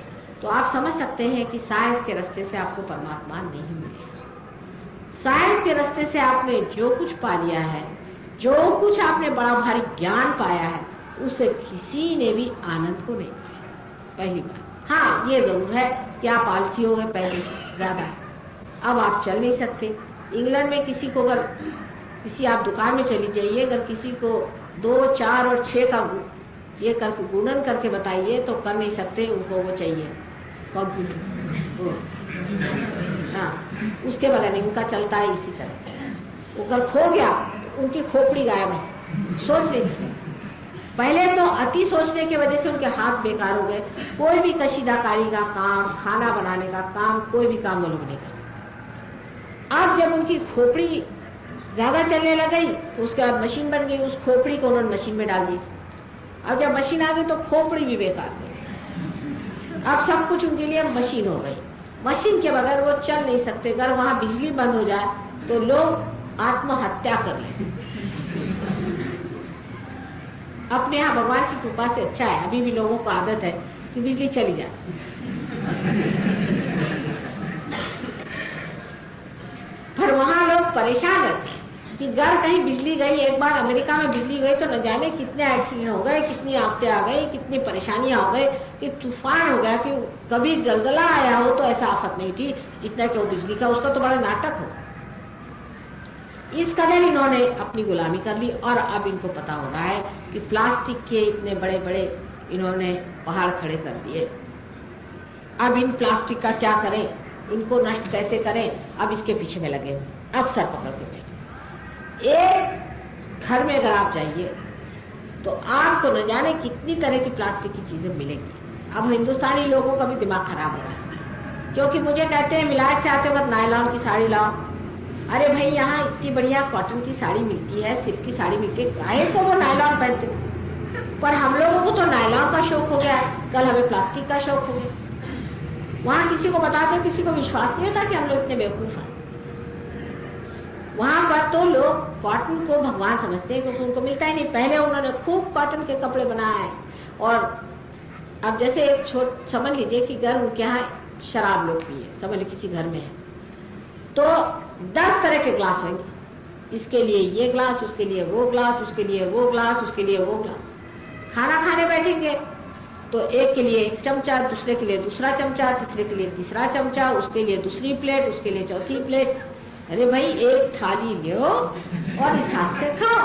तो आप समझ सकते हैं कि साइंस के रास्ते से आपको परमात्मा नहीं मिलेगा। साइंस के रास्ते से आपने जो कुछ पा लिया है, जो कुछ आपने बड़ा भारी ज्ञान पाया है, उससे किसी ने भी आनंद को नहीं पाया। पहली बात हाँ ये जरूर है कि आप आलसी हो गए पहले से ज्यादा, अब आप चल नहीं सकते। इंग्लैंड में किसी को अगर किसी आप दुकान में चली जाइए, अगर किसी को 2, 4 और 6 का ये करके गुणन करके बताइए तो कर नहीं सकते, उनको वो चाहिए कंप्यूटर। हाँ उसके बगैर नहीं, उनका चलता है इसी तरह से। वो अगर खो गया उनकी खोपड़ी गायब है, सोच नहीं सकते। पहले तो अति सोचने की वजह से उनके हाथ बेकार हो गए, कोई भी कशीदाकारी का काम, खाना बनाने का काम, कोई भी काम वो लोग नहीं कर सकते। अब जब उनकी खोपड़ी ज्यादा चलने लग गई तो उसके बाद मशीन बन गई, उस खोपड़ी को उन्होंने मशीन में डाल दी। अब जब मशीन आ गई तो खोपड़ी भी बेकार हो गई, अब सब कुछ उनके लिए मशीन हो गई। मशीन के बगैर वो चल नहीं सकते। अगर वहां बिजली बंद हो जाए तो लोग आत्महत्या कर लें। अपने यहाँ भगवान की कृपा से अच्छा है, अभी भी लोगों को आदत है कि बिजली चली जाती पर वहां लोग परेशान रहते हैं कि अगर कहीं बिजली गई, एक बार अमेरिका में बिजली गई तो न जाने कितने एक्सीडेंट हो गए, कितनी आफतें आ गई, कितनी परेशानियां हो गई, कि तूफान हो गया, कि कभी जलजला आया हो तो ऐसा आफत नहीं थी जितना कि वो बिजली का, उसका तो बड़ा नाटक होगा। इस कदर इन्होंने अपनी गुलामी कर ली और अब इनको पता हो रहा है कि प्लास्टिक के इतने बड़े बड़े इन्होंने पहाड़ खड़े कर दिए। अब इन प्लास्टिक का क्या करें, इनको नष्ट कैसे करें, अब इसके पीछे में लगे, अब सर पकड़ के बैठे। एक घर में अगर आप जाइए तो आपको न जाने कितनी तरह की प्लास्टिक की चीजें मिलेंगी। अब हिंदुस्तानी लोगों का भी दिमाग खराब हो रहा है, क्योंकि मुझे कहते हैं विलायत से आते वक्त नायलॉन की साड़ी लाओ। अरे भाई यहाँ इतनी बढ़िया कॉटन की साड़ी मिलती है, सिल्क की साड़ी मिलती है, काहे को वो नायलॉन पहनते हो? पर हम लोगों को तो नायलॉन का शौक हो गया, कल हमें प्लास्टिक का शौक हो गया। वहां किसी को बताते किसी को विश्वास नहीं होता कि हम लोग इतने बेवकूफ हैं। वहां पर तो लोग कॉटन को भगवान समझते हैं क्योंकि उनको मिलता ही नहीं। पहले उन्होंने खूब कॉटन के कपड़े बनाए और अब जैसे एक समझ लीजिए कि घर उनके यहाँ शराब लोग पिए, समझ लीजिए किसी घर में है तो 10 तरह के ग्लास होंगे, इसके लिए ये ग्लास, उसके लिए वो ग्लास, उसके लिए वो ग्लास, उसके लिए वो ग्लास। खाना खाने बैठेंगे तो एक के लिए एक चमचा, दूसरे के लिए दूसरा चमचा, तीसरे के लिए तीसरा चमचा, उसके लिए दूसरी प्लेट, उसके लिए चौथी प्लेट। अरे भाई एक थाली लो और इस हाथ से खाओ।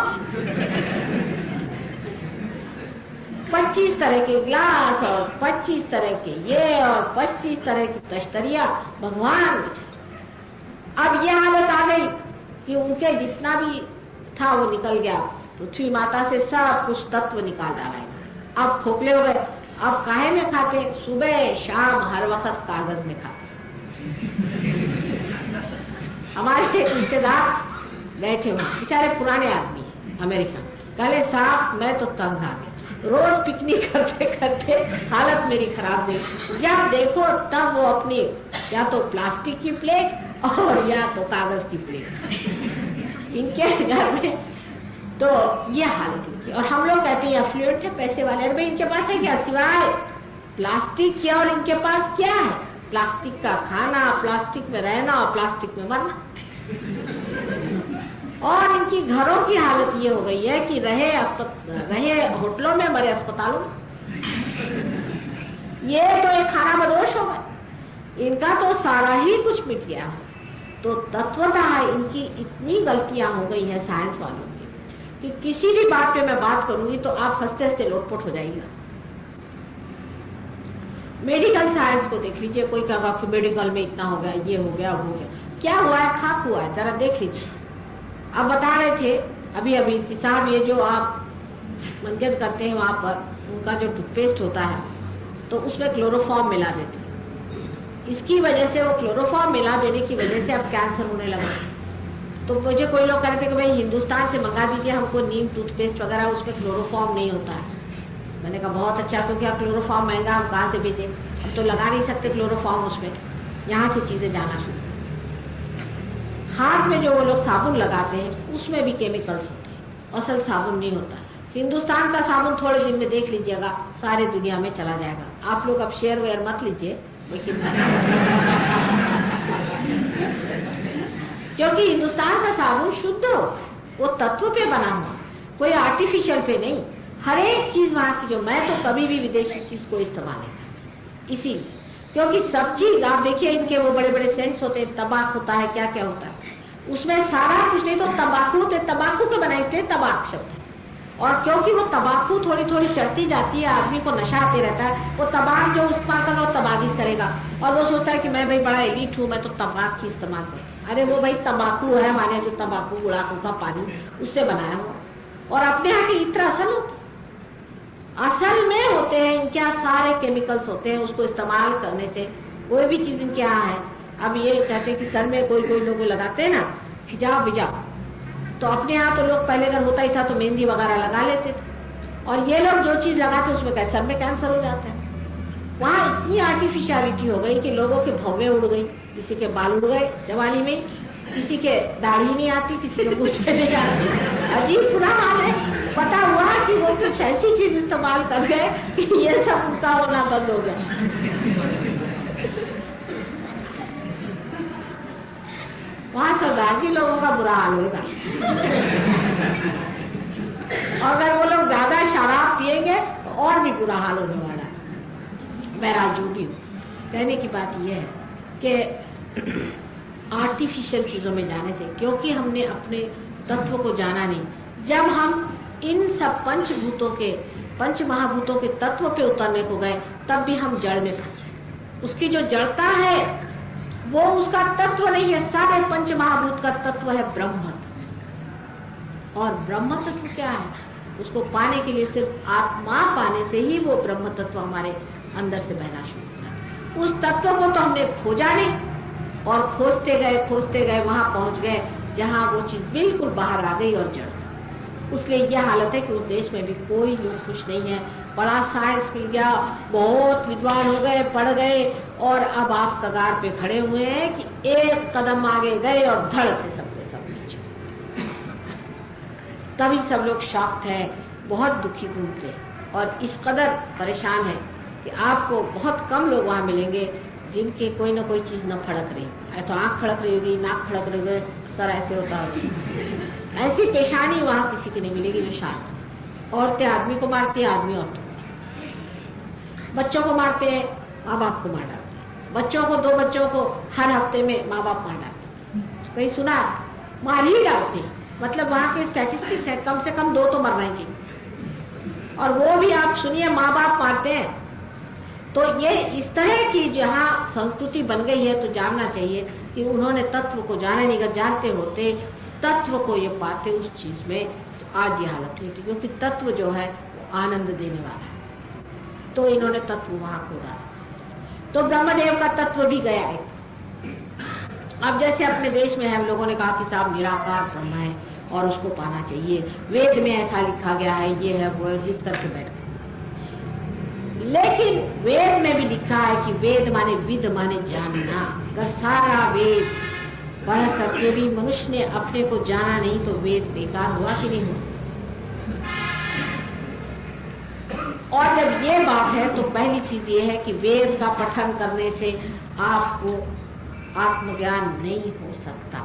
25 तरह के ग्लास और 25 तरह के ये और 25 तरह की तश्तरिया, भगवान बचाए। अब ये हालत आ गई कि उनके जितना भी था वो निकल गया, पृथ्वी माता से सब कुछ तत्व निकाल डाला है। अब खोखले हो गए। अब काहे में खाते? सुबह शाम हर वक्त कागज में खाते। हमारे रिश्तेदार गए थे वहां, बेचारे पुराने आदमी अमेरिका, कहले साहब मैं तो तंग आ गया, रोज पिकनिक करते करते हालत मेरी खराब हुई। जब देखो तब वो अपनी या तो प्लास्टिक की प्लेट और या तो कागज की प्लेट इनके घर में। तो ये हालत इनकी। और हम लोग कहते हैं अफ्लुएंट है, पैसे वाले। अरे भाई इनके पास है क्या सिवाय प्लास्टिक के? और इनके पास क्या है? प्लास्टिक का खाना, प्लास्टिक में रहना और प्लास्टिक में मरना। और इनकी घरों की हालत ये हो गई है कि रहे होटलों में, मरे अस्पतालों में। ये तो एक खाना बदोश हो गए, इनका तो सारा ही कुछ मिट गया। तो तत्वतः इनकी इतनी गलतियां हो गई हैं साइंस वालों की कि किसी भी बात पे मैं बात करूंगी तो आप हंसते हंसते लोटपोट हो जाएगा। मेडिकल साइंस को देख लीजिए, कोई कहेगा कि मेडिकल में इतना हो गया, ये हो गया, वो हो गया। क्या हुआ है? खाक हुआ है, जरा देख लीजिए। अब बता रहे थे अभी कि साहब ये जो आप मंजन करते हैं वहां पर, उनका जो टूथपेस्ट होता है तो उसमें क्लोरोफॉर्म मिला देते हैं। इसकी वजह से, वो क्लोरोफॉर्म मिला देने की वजह से अब कैंसर होने लगा। तो मुझे कोई लोग कह रहे थे कि भाई हिंदुस्तान से मंगा दीजिए हमको नीम टूथपेस्ट वगैरह, उसमें क्लोरोफॉर्म नहीं होता है। मैंने कहा बहुत अच्छा, क्योंकि आप क्लोरोफॉर्म महंगा, हम कहाँ से भेजें? हम तो लगा नहीं सकते क्लोरोफॉर्म उसमें। यहाँ से चीजें जाना शुरू। हाथ में जो वो लोग साबुन लगाते हैं उसमें भी केमिकल्स होते हैं, असल साबुन नहीं होता। हिंदुस्तान का साबुन थोड़े दिन में देख लीजिएगा सारे दुनिया में चला जाएगा। आप लोग अब शेयर वेयर मत लीजिए, लेकिन क्योंकि हिंदुस्तान का साबुन शुद्ध होता है, वो तत्व पे बना हुआ, कोई आर्टिफिशियल पे नहीं। हर एक चीज वहां की, जो मैं तो कभी भी विदेशी चीज को इस्तेमाल नहीं करती, इसीलिए। क्योंकि सब चीज आप देखिए, इनके वो बड़े बड़े सेंट्स होते हैं, तबाक होता है, क्या क्या होता है उसमें, सारा कुछ नहीं तो तंबाकू होते, तंबाकू के बनाए, इसलिए तबाक शब्द है। और क्योंकि वो तंबाकू थोड़ी थोड़ी चढ़ती जाती है, आदमी को नशा आते रहता है, वो तंबाक जो इस्तेमाल करेगा वो तबागी करेगा। और वो सोचता है कि मैं भाई बड़ा एलीट हूँ, मैं तो तंबाक की इस्तेमाल करूँ। अरे वो भाई तंबाकू है, माने जो तंबाकू गुड़ाकू का पानी उससे बनाया हुआ। और अपने यहाँ के इत्र असल होते, असल में होते हैं, इनके यहाँ सारे केमिकल्स होते हैं। उसको इस्तेमाल करने से कोई भी चीज इनके यहाँ है। अब ये कहते हैं कि सर में कोई कोई लोग लगाते हैं ना हिजाब विजाब, तो अपने यहाँ तो लोग पहले अगर होता ही था तो मेहंदी वगैरह लगा लेते थे। और ये लोग जो चीज लगाते उसमें क्या सर में कैंसर हो जाता है। वहाँ इतनी आर्टिफिशियलिटी हो गई कि लोगों के भव्य उड़ गई, किसी के बाल उड़ गए जवानी में, किसी के दाढ़ी नहीं आती, किसी को कुछ नहीं आती। अजीब बुरा हाल है। पता हुआ कि वो कुछ ऐसी चीज इस्तेमाल कर गए कि ये सब उनका होना बंद हो गया। वहां सरदार जी लोगों का बुरा हाल होगा। और अगर वो लोग ज्यादा शराब पिएंगे तो और भी बुरा हाल होने वाला है। बहरहाल जो भी हो, कहने की बात यह है कि आर्टिफिशियल चीजों में जाने से, क्योंकि हमने अपने तत्व को जाना नहीं, जब हम इन सब पंचभूतों के, पंच महाभूतों के तत्व पे उतरने को गए, तब भी हम जड़ में फंसे। उसकी जो जड़ता है वो उसका तत्व नहीं है, सारे पंच महाभूत का तत्व है ब्रह्म। और ब्रह्म तत्व क्या है? उसको पाने के लिए सिर्फ आत्मा पाने से ही वो ब्रह्म तत्व हमारे अंदर से बहना शुरू होता है। उस तत्व को तो हमने खोजा नहीं, और खोजते गए वहां पहुंच गए जहां वो चीज बिल्कुल बाहर आ गई और जड़। उसलिए यह हालत है कि उस देश में भी कोई लोग खुश नहीं है। बड़ा साइंस मिल गया, बहुत विद्वान हो गए, पढ़ गए, और अब आप कगार पे खड़े हुए हैं कि एक कदम आगे गए और धड़ से सबके सब नीचे। तभी सब लोग शॉक्ड है, बहुत दुखी घूमते और इस कदर परेशान है कि आपको बहुत कम लोग वहां मिलेंगे जिनके कोई ना कोई चीज न फड़क रही है। तो आंख फड़क रही होगी, नाक फड़क रही होगी, सर ऐसे होता होगा, ऐसी पेशानी वहां किसी की नहीं मिलेगी जो शांत। औरतें आदमी को मारती है, आदमी औरतों को, बच्चों को मारते हैं, माँ बाप को मार डालते हैं, बच्चों को, 2 बच्चों को हर हफ्ते में माँ बाप मार डालते हैं। कहीं सुना, मार ही डालते, मतलब वहां के स्टैटिस्टिक्स है कम से कम 2 तो मरना चाहिए, और वो भी आप सुनिए माँ बाप मारते हैं। तो ये इस तरह की जहाँ संस्कृति बन गई है, तो जानना चाहिए कि उन्होंने तत्व को जाने नहीं, अगर जानते होते तत्व को ये पाते उस चीज में, तो आज ये हालत नहीं थी, क्योंकि तत्व जो है वो आनंद देने वाला है, तो इन्होंने तत्व वहां को डाला। तो ब्रह्मदेव का तत्व भी गया है। अब जैसे अपने देश में हम लोगों ने कहा कि साहब निराकार ब्रह्म है और उसको पाना चाहिए, वेद में ऐसा लिखा गया है, ये है वो, जिद करके बैठ गए। लेकिन वेद में भी लिखा है कि वेद माने विद माने जानना। अगर सारा वेद पढ़ करके भी मनुष्य ने अपने को जाना नहीं, तो वेद बेकार हुआ कि नहीं हुआ? और जब ये बात है, तो पहली चीज ये है कि वेद का पठन करने से आपको आत्मज्ञान नहीं हो सकता।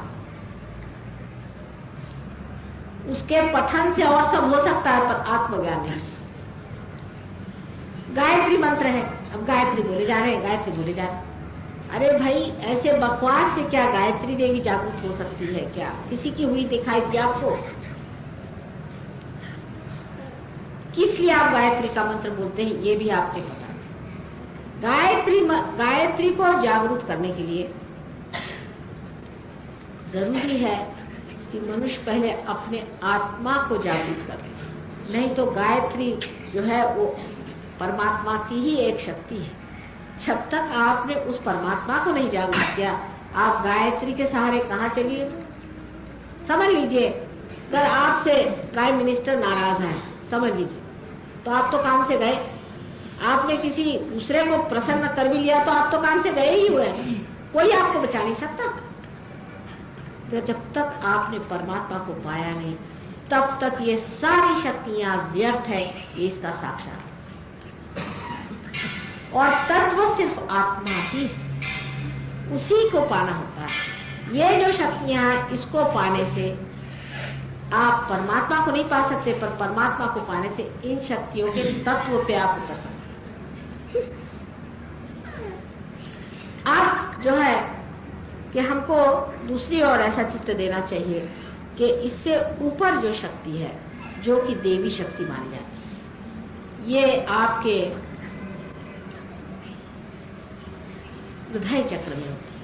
उसके पठन से और सब हो सकता है, पर आत्मज्ञान नहीं हो सकता। गायत्री मंत्र है, अब गायत्री बोले जा रहे हैं, गायत्री बोले जा रहे हैं। अरे भाई, ऐसे बकवास से क्या गायत्री देवी जागृत हो सकती है? क्या किसी की हुई दिखाई दी आपको? किस लिए आप गायत्री का मंत्र बोलते हैं, ये भी आपने पता है। गायत्री को जागरूक करने के लिए जरूरी है कि मनुष्य पहले अपने आत्मा को जागृत करे, नहीं तो गायत्री जो है वो परमात्मा की ही एक शक्ति है। जब तक आपने उस परमात्मा को नहीं जागरूक किया, आप गायत्री के सहारे कहाँ चलिए? समझ लीजिए, अगर आपसे प्राइम मिनिस्टर नाराज है, समझ लीजिए, तो आप तो काम से गए। आपने किसी दूसरे को प्रसन्न कर भी लिया, तो आप तो काम से गए ही हुए, कोई आपको बचा नहीं सकता। तो जब तक आपने परमात्मा को पाया नहीं, तब तक ये सारी शक्तियां व्यर्थ है, ये इसका साक्षात। और तत्व सिर्फ आत्मा ही, उसी को पाना होता है। ये जो शक्तियां हैं, इसको पाने से आप परमात्मा को नहीं पा सकते, पर परमात्मा को पाने से इन शक्तियों के तत्व पे आप उतर सकते। आप जो है कि हमको दूसरी ओर ऐसा चित्त देना चाहिए कि इससे ऊपर जो शक्ति है, जो कि देवी शक्ति मानी जाती है, ये आपके हृदय चक्र में होती है।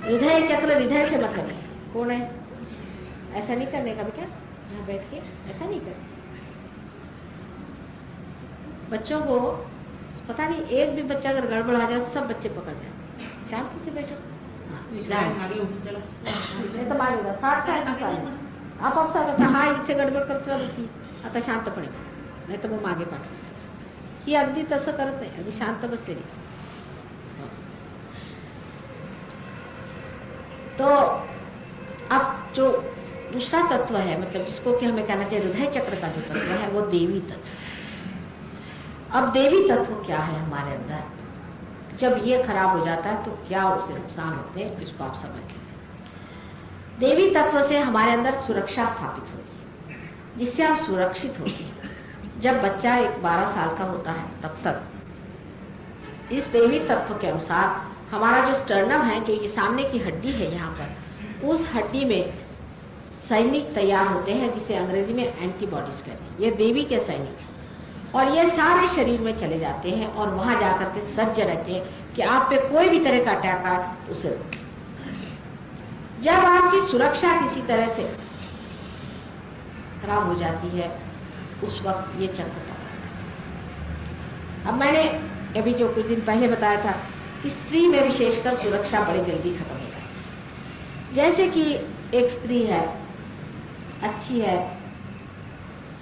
हृदय चक्र, हृदय से मतलब कौन है? ऐसा नहीं करने का बेटा, यहाँ बैठ के ऐसा नहीं कर। बच्चों को पता नहीं, एक भी बच्चा अगर गड़बड़ आ जाए, सब बच्चे पकड़ जाए। शांति से बैठो, नहीं तो मारेगा, 60 का आप अफसर हा इथे गडबड करतो होती, आता शांतपणे बस, नाही तर मग मागे पाठवतो। ही अगदी तसं करत नाही, अगदी शांत बसलेली। तो अब जो दूसरा तत्व है, मतलब जिसको कि हमें कहना चाहिए हृदय चक्र का जो तत्व है, वो देवी तत्व। अब देवी तत्व क्या है हमारे अंदर, जब ये खराब हो जाता है तो क्या उससे नुकसान होते हैं, इसको आप समझें। देवी तत्व से हमारे अंदर सुरक्षा स्थापित होती है, जिससे हम सुरक्षित होते हैं। जब बच्चा एक 12 साल का होता है, तब तक इस देवी तत्व के अनुसार हमारा जो स्टर्नम है, जो ये सामने की हड्डी है यहाँ पर, उस हड्डी में सैनिक तैयार होते हैं, जिसे अंग्रेजी में एंटीबॉडीज कहते हैं। ये देवी के सैनिक हैं, और ये सारे शरीर में चले जाते हैं और वहां जाकर के सज्ज रहते हैं कि आप पे कोई भी तरह का अटैक आए तो उसे रोकें। जब आपकी सुरक्षा किसी तरह से खराब हो जाती है, उस वक्त ये चक्र होता है। अब मैंने अभी जो कुछ दिन पहले बताया था कि स्त्री में विशेषकर सुरक्षा बड़ी जल्दी खत्म हो जाती है। जैसे कि एक स्त्री है, अच्छी है,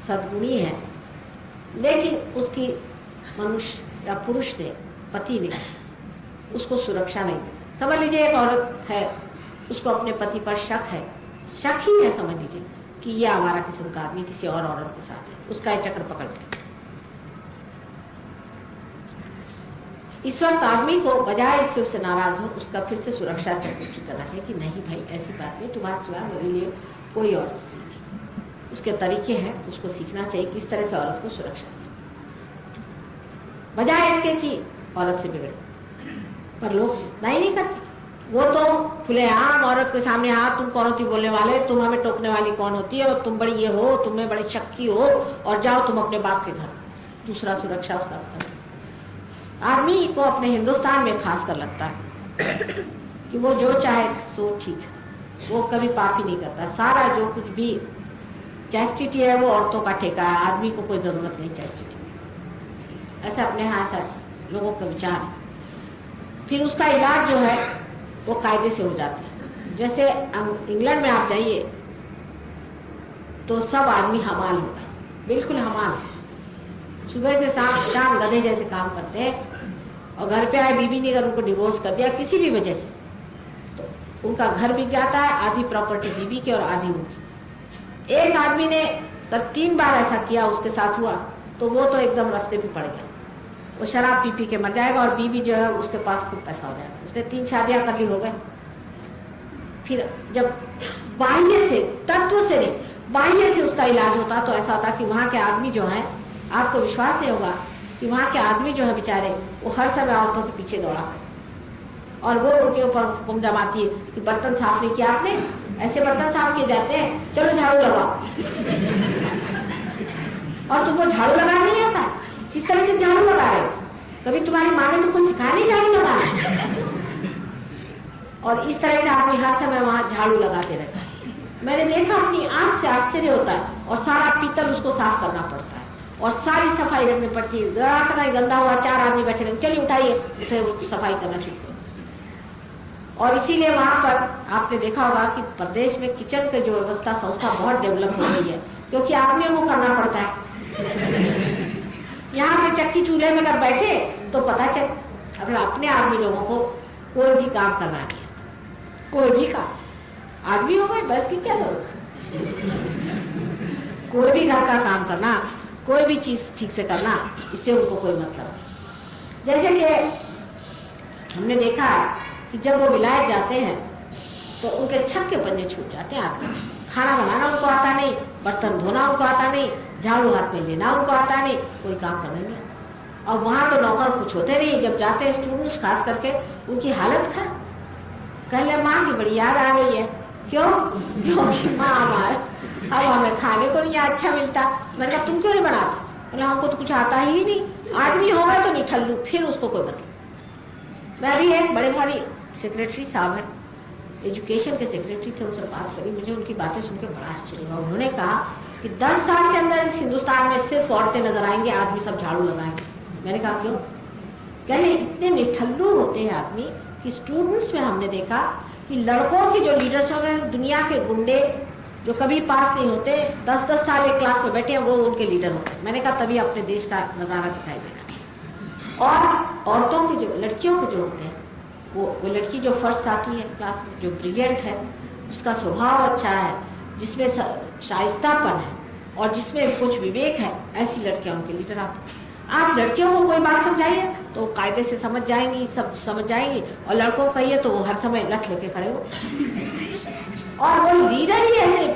सद्गुणी है, लेकिन उसकी मनुष्य या पुरुष ने, पति ने उसको सुरक्षा नहीं दी। समझ लीजिए एक औरत है, उसको अपने पति पर शक है, शक ही है, समझ लीजिए कि यह हमारा किस्म का आदमी किसी और औरत के साथ है, उसका ये चक्र पकड़ जाए। इस वक्त आदमी को बजाय इससे उससे नाराज हो, उसका फिर से सुरक्षा चक्र करना चाहिए कि नहीं भाई ऐसी बात नहीं, तुम्हारे सिवा मेरे लिए कोई और स्त्री नहीं। उसके तरीके हैं, उसको सीखना चाहिए किस तरह से औरत को सुरक्षा दें, बजाय इसके कि औरत से बिगड़े। पर लोग नहीं करते, वो तो खुलेआम औरत के सामने, हाँ तुम कौन होती बोलने वाले, तुम हमें टोकने वाली कौन होती है, और तुम बड़ी ये हो, तुम्हें बड़ी शक्की हो, और जाओ तुम अपने बाप के घर। दूसरा सुरक्षा उसका घर। आदमी को अपने हिंदुस्तान में खास कर लगता है कि वो जो चाहे सो ठीक है, वो कभी पाप ही नहीं करता। सारा जो कुछ भी चैस्टिटी है वो औरतों का ठेका है, आदमी को कोई जरूरत नहीं चैस्टिटी की। ऐसा अपने यहाँ ऐसा लोगों का विचार है। फिर उसका इलाज जो है वो कायदे से हो जाते हैं। जैसे इंग्लैंड में आप जाइए तो सब आदमी हमाल होगा, बिल्कुल हमाल है। सुबह से शाम गधे जैसे काम करते हैं, और घर पे आए बीबी ने अगर उनको डिवोर्स कर दिया किसी भी वजह से तो उनका घर बिक जाता है, आधी प्रॉपर्टी बीबी की और आधी उनकी। एक आदमी ने 3 बार ऐसा किया, उसके साथ हुआ, तो वो तो एकदम रास्ते पे पड़ गया। वो शराब पी पी के मर जाएगा, और बीबी जो है उसके पास खूब पैसा हो जाएगा। उसने 3 शादियां कर ली, हो गए। फिर जब बाह्य से, तत्व से नहीं, बाह्य से उसका इलाज होता तो ऐसा होता कि वहां के आदमी जो है, आपको विश्वास नहीं होगा कि वहां के आदमी जो है बेचारे, वो हर समय औरतों के पीछे दौड़ा, और वो उनके ऊपर हुक्म जमाती है कि बर्तन साफ नहीं किया आपने, ऐसे बर्तन साफ किए जाते हैं, चलो झाड़ू लगाओ। और तुमको झाड़ू लगाना नहीं आता, किस तरह से झाड़ू लगा रहे हो? कभी तुम्हारी माँ ने तुमको सिखाया नहीं झाड़ू लगाना? और इस तरह से आदमी हर समय वहां झाड़ू लगाते रहता है। मैंने देखा, अपनी आंख से आश्चर्य होता है, और सारा पीतल उसको साफ करना पड़ता है, और सारी सफाई रखनी पड़ती है। जरा सा नहीं गंदा हुआ, 4 आदमी बैठे रहेंगे, चलिए उठाइए, उठे सफाई करना शुरू करो। और इसीलिए वहां पर आपने देखा होगा कि प्रदेश में किचन की जो व्यवस्था संस्था बहुत डेवलप हो गई है, क्योंकि आदमियों को करना पड़ता है। यहाँ पे चक्की चूल्हे में अगर बैठे तो पता चले, अगर अपने आदमी लोगों को कोई भी काम करना है, कोई भी काम, आदमी हो गए बल्कि क्या जरूरत, कोई भी घर का काम करना, कोई भी चीज ठीक से करना, इससे उनको कोई मतलब नहीं। जैसे कि हमने देखा है कि जब वो विलायत जाते हैं तो उनके छत के पंजे छूट जाते हैं। आदमी खाना बनाना उनको आता नहीं, बर्तन धोना उनको आता नहीं, झाड़ू हाथ में लेना उनको आता नहीं, कोई काम करना नहीं। और वहां तो नौकर कुछ होते नहीं। जब जाते हैं स्टूडेंट्स खास करके, उनकी हालत खराब, कहले माँ की बड़ी याद आ गई है। क्यों? क्योंकि माँ हमारे अब हमें खाने को नहीं अच्छा मिलता। मैंने कहा तुम क्यों नहीं बनाते? बोले हमको तो कुछ आता ही नहीं, आदमी हो गए तो निठल्लू, फिर उसको कोई मतलब। मैं भी एक बड़े भारी सेक्रेटरी साहब है, एजुकेशन के सेक्रेटरी थे, उनसे बात करी, मुझे उनकी बातें सुनकर बड़ा आश्चर्य हुआ। उन्होंने कहा कि 10 साल के अंदर इस हिंदुस्तान में सिर्फ औरतें नजर आएंगे, आदमी सब झाड़ू लगाएंगे। मैंने कहा क्यों? कहने इतने निठल्लू होते हैं आदमी कि स्टूडेंट्स में हमने देखा कि लड़कों की जो लीडरशिप है, दुनिया के गुंडे जो कभी पास नहीं होते, 10-10 साल एक क्लास में बैठे हैं, वो उनके लीडर होते हैं। मैंने कहा तभी अपने देश का नजारा दिखाई देगा। और औरतों के जो, लड़कियों के जो होते हैं, वो लड़की जो फर्स्ट आती है क्लास में, जो ब्रिलियंट है, जिसका स्वभाव अच्छा है, जिसमें शाइस्तापन है और जिसमें कुछ विवेक है, ऐसी लड़कियां उनके लीडर आती हैं। आप लड़कियों को कोई बात समझाइए तो कायदे से समझ जाएंगी, सब समझ जाएंगी, और लड़कों को कहिए तो वो हर समय लठ लेके खड़े हो। और वो लीडर ही ऐसे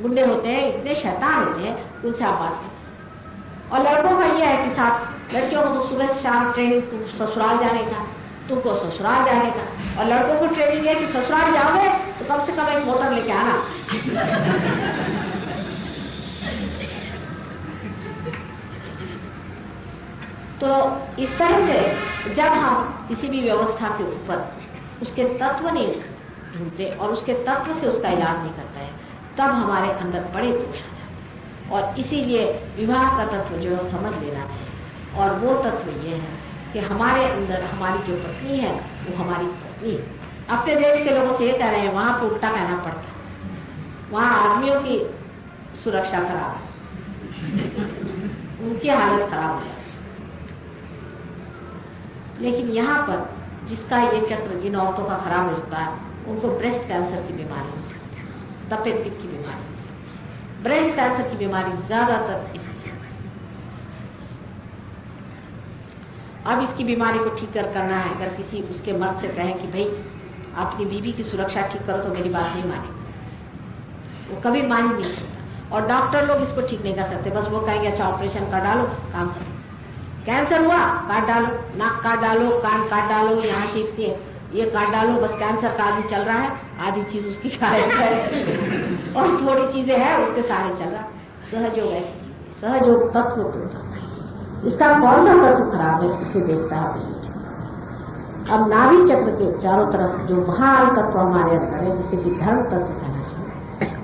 गुंडे होते हैं, इतने शैतान होते हैं, उनसे आप बात। और लड़कों का ये है कि साहब लड़कियों को तो सुबह शाम ट्रेनिंग, ससुराल जाने का, तुमको ससुराल जाने का, और लड़कों को ट्रेनिंग है कि ससुराल जाओगे तो कम से कम एक मोटर लेके आना। तो इस तरह से जब हम किसी भी व्यवस्था के ऊपर उसके तत्व नहीं ढूंढते और उसके तत्व से उसका इलाज नहीं करता है, तब हमारे अंदर बड़े दोष आ जाते हैं। और इसीलिए विवाह का तत्व जो है समझ लेना चाहिए। और वो तत्व ये है कि हमारे अंदर हमारी जो पत्नी है वो हमारी पत्नी है। अपने देश के लोगों से ये कह रहे हैं, वहां पर उल्टा कहना पड़ता है, वहां आदमियों की सुरक्षा खराब है, उनकी हालत खराब हो जाती है। लेकिन यहाँ पर जिसका ये चक्र, जिन औरतों का खराब हो जाता है, उनको ब्रेस्ट कैंसर की बीमारी हो सकती है, तपेदिक की बीमारी हो सकती है। ब्रेस्ट कैंसर की बीमारी ज्यादातर इसी से होती है। अब इसकी बीमारी को ठीक करना है, अगर किसी उसके मर्द से कहें कि भाई अपनी बीवी की सुरक्षा ठीक करो, तो मेरी बात नहीं मानेगा, वो कभी मान ही नहीं सकता। और डॉक्टर लोग इसको ठीक नहीं कर सकते, बस वो कहेंगे अच्छा ऑपरेशन कर डालो, काम करो। कैंसर हुआ, काट डालो, नाक काट डालो, कान काट डालो, यहाँ से इतने ये काट डालो, बस कैंसर का आदमी चल रहा है, आधी चीज उसकी गायब है और थोड़ी चीजें हैं उसके सारे चल रहा। सहयोग ऐसी चीज, सहयोग तत्व तो इसका कौन सा तत्व खराब है उसे देखता है, उसे ठीक। अब नाभि चक्र के चारों तरफ जो महान तत्व हमारे अंदर है, जिसे कि धर्म तत्व कहना चाहिए,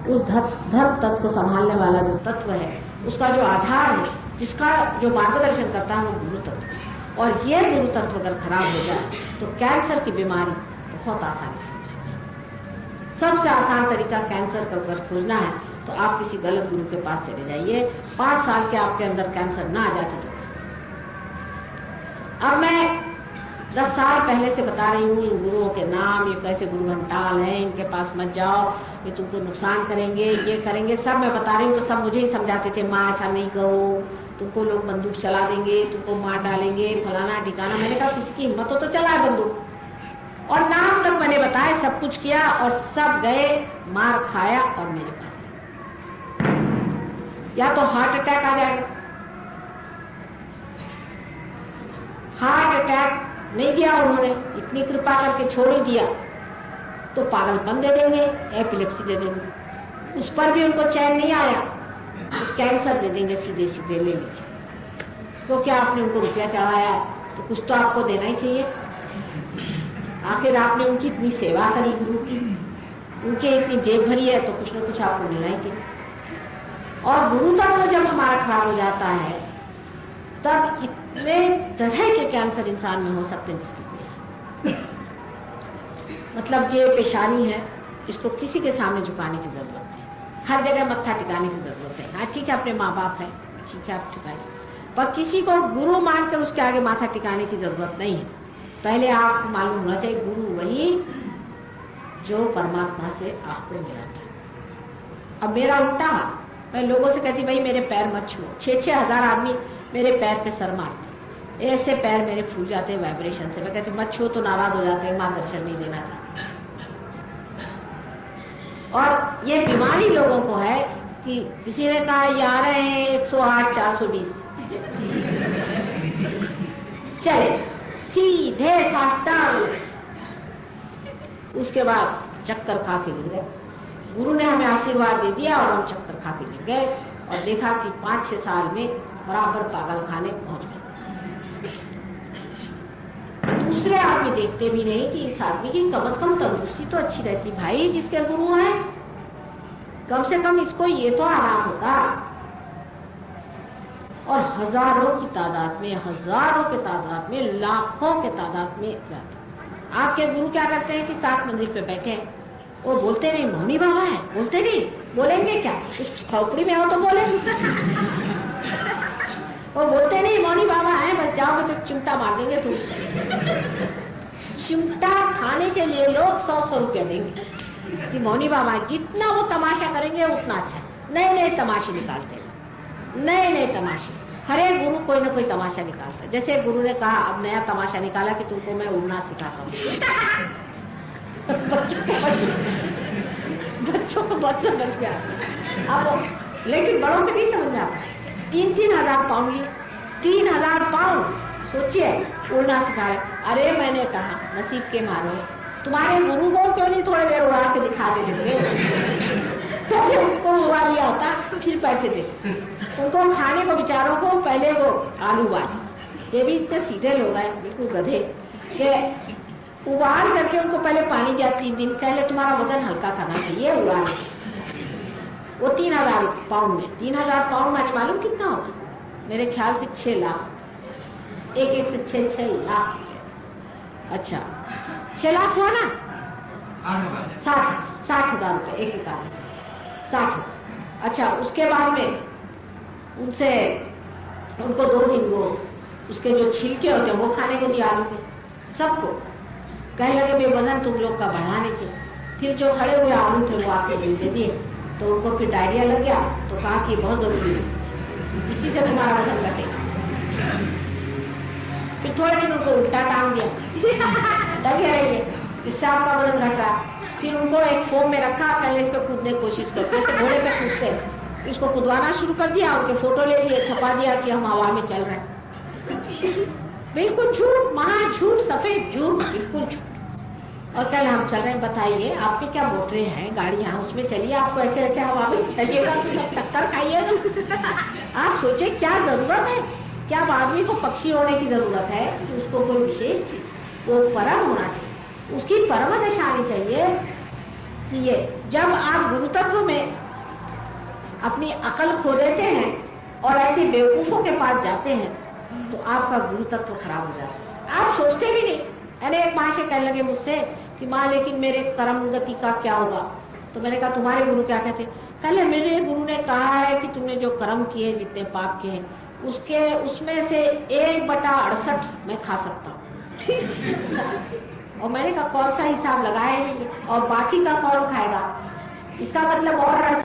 उस धर्म तत्व को संभालने वाला जो तत्व है, उसका जो आधार है, जिसका जो मार्गदर्शन करता है, वो गुरु तत्व। और ये गुरु तत्व अगर खराब हो जाए तो कैंसर की बीमारी बहुत आसानी से हो जाती है। सबसे आसान तरीका कैंसर का अगर खोजना है तो आप किसी गलत गुरु के पास चले जाइए, 5 साल के आपके अंदर कैंसर ना आ जाए तो। अब मैं 10 साल पहले से बता रही हूँ इन गुरुओं के नाम, ये कैसे गुरु घंटाल हैं, इनके पास मत जाओ, ये तुमको नुकसान करेंगे, ये करेंगे, सब मैं बता रही हूँ। तो सब मुझे ही समझाते थे, माँ ऐसा नहीं कहो, तुमको लोग बंदूक चला देंगे, तुमको मार डालेंगे, फलाना ठिकाना। मैंने कहा किसी की हिम्मत हो तो चलाए बंदूक, और नाम तक मैंने बताया, सब कुछ किया, और सब गए, मार खाया और मेरे पास आए। या तो हार्ट अटैक आ जाएगा, हार्ट अटैक नहीं दिया उन्होंने, इतनी कृपा करके छोड़ ही दिया, तो पागलपन दे देंगे, एपिलेप्सी दे देंगे, उस पर भी उनको चैन नहीं आया तो कैंसर दे देंगे, सीधे सीधे ले लीजिए। तो क्या आपने उनको रुपया चढ़ाया तो कुछ तो आपको देना ही चाहिए। आखिर आपने उनकी इतनी सेवा करी, गुरु की, उनके इतनी जेब भरी है, तो कुछ ना कुछ आपको मिलना ही चाहिए। और गुरु तत्व जब हमारा खराब हो जाता है तब इतने तरह के कैंसर इंसान में हो सकते हैं जिसकी कोई मतलब ये पेशानी है, इसको किसी के सामने झुकाने की जरूरत है, हर जगह मत्था टिकाने की जरूरत है। हाँ ठीक है, अपने माँ बाप है, ठीक है आप टिकाइए, पर किसी को गुरु मानकर उसके आगे माथा टिकाने की जरूरत नहीं है। पहले आपको मालूम होना चाहिए गुरु वही जो परमात्मा से आपको मिलाता है। अब मेरा उल्टा, मैं लोगों से कहती भाई मेरे पैर मत छुओ, 6-6 हजार आदमी मेरे पैर पे सर मारते, ऐसे पैर मेरे फूल जाते हैं वाइब्रेशन से। मैं कहती मत छुओ तो नाराज हो जाते हैं, मार्गदर्शन नहीं देना चाहते। और ये बीमारी लोगों को है कि किसी ने कहा ये आ रहे हैं 108 420 चले सीधे साष्टांग, उसके बाद चक्कर खा के गिर गए। गुरु ने हमें आशीर्वाद दे दिया और हम चक्कर खा के गिर गए और देखा कि 5-6 साल में बराबर पागल खाने पहुंच गए। दूसरे आदमी देखते भी नहीं कि इस आदमी की कम से कम तंदुरुस्ती तो अच्छी रहती, भाई जिसके गुरु है कम से कम इसको ये तो आराम होता। और हजारों की तादाद में, हजारों के तादाद में, लाखों के तादाद में जाते। आपके गुरु क्या करते हैं कि 7 मंजिल पे बैठे हैं, वो बोलते नहीं, मौनी बाबा है, बोलते नहीं, बोलेंगे क्या, उस खोपड़ी में हो तो बोलेंगे वो बोलते नहीं मौनी बाबा है, बस जाओगे तो चिमटा मार देंगे तुम। चिमटा खाने के लिए लोग 100-100 रुपया देंगे कि मौनी बाबा, जितना वो तमाशा करेंगे उतना अच्छा। नए नए तमाशे निकालते हैं, नए नए तमाशे, हर एक गुरु कोई ना कोई तमाशा निकालता है। जैसे गुरु ने कहा अब नया तमाशा निकाला कि तुमको मैं उड़ना सिखाता हूँ बच्चों को बहुत समझ में आता, अब लेकिन बड़ों को नहीं समझ में आता। 3-3 हजार पाउंड लिए, 3000 पाउंड, सोचिए उड़ना सिखा रहे। अरे मैंने कहा नसीब के मारो, तुम्हारे गुरु को क्यों नहीं थोड़ी देर उड़ा के दिखा देंगे, पहले उनको उड़ा लिया होता फिर पैसे दे। उनको खाने को बेचारों को पहले वो आलू उबाल, ये भी इतने सीधे लोग हैं बिल्कुल गधे के, उबाल करके उनको पहले पानी दिया 3 दिन, पहले तुम्हारा वजन हल्का करना चाहिए उड़ा। वो 3000 पाउंड में, 3000 पाउंड माने मालूम कितना होगा, मेरे ख्याल से 6 लाख, एक से 6 लाख। अच्छा 6 लाख हुआ ना, 60,000 रुपए एक आदमी से, 60। अच्छा उसके बाद में उनसे उनको 2 दिन वो उसके जो छिलके होते हैं वो खाने को दिया आलू के, सबको कहने लगे भाई वजन तुम लोग का बढ़ाने चाहिए। फिर जो सड़े हुए आलू थे वो आपको दे दिए, तो उनको फिर डायरिया लग गया, तो कहा कि बहुत जरूरी है, इसी से तुम्हारा वजन घटेगा। फिर थोड़े दिन उनको उल्टा टांग दिया, लगे रहिए, इससे आपका वजन घट रहा। फिर उनको एक फोम में रखा, पहले इस पे कूदने की कोशिश करते, जैसे घोड़े पे कूदते, इसको कूदवाना शुरू कर दिया, उनके फोटो ले लिए, छपा दिया कि हम हवा में चल रहे हैं। बिल्कुल झूठ, महा झूठ, सफेद झूठ, बिल्कुल झूठ। और कल हम चल रहे हैं, बताइए आपके क्या मोटरें हैं, गाड़ियां, उसमें चलिए, आपको ऐसे ऐसे हवा में चलिएगा तो सब टक्कर खाइएगा। आप सोचिए क्या जरूरत है, क्या आदमी को पक्षी होने की जरूरत है, उसको कोई विशेष चीज, वो परम होना चाहिए, उसकी परम दशा आनी चाहिए। कि ये जब आप गुरुतत्व में अपनी अकल खो देते हैं और ऐसे बेवकूफों के पास जाते हैं तो आपका गुरुतत्व खराब हो जाता है, आप सोचते भी नहीं। अरे एक महाशय कहने लगे मुझसे कि माँ लेकिन मेरे कर्म गति का क्या होगा, तो मैंने कहा तुम्हारे गुरु क्या कहते? कहले मेरे गुरु ने कहा है कि तुमने जो कर्म किए, जितने पाप किए, उसके उसमें से 1/68 मैं खा सकता हूँ। और मैंने कहा कौन सा हिसाब लगाया नहीं, और बाकी का कौन खाएगा? इसका मतलब और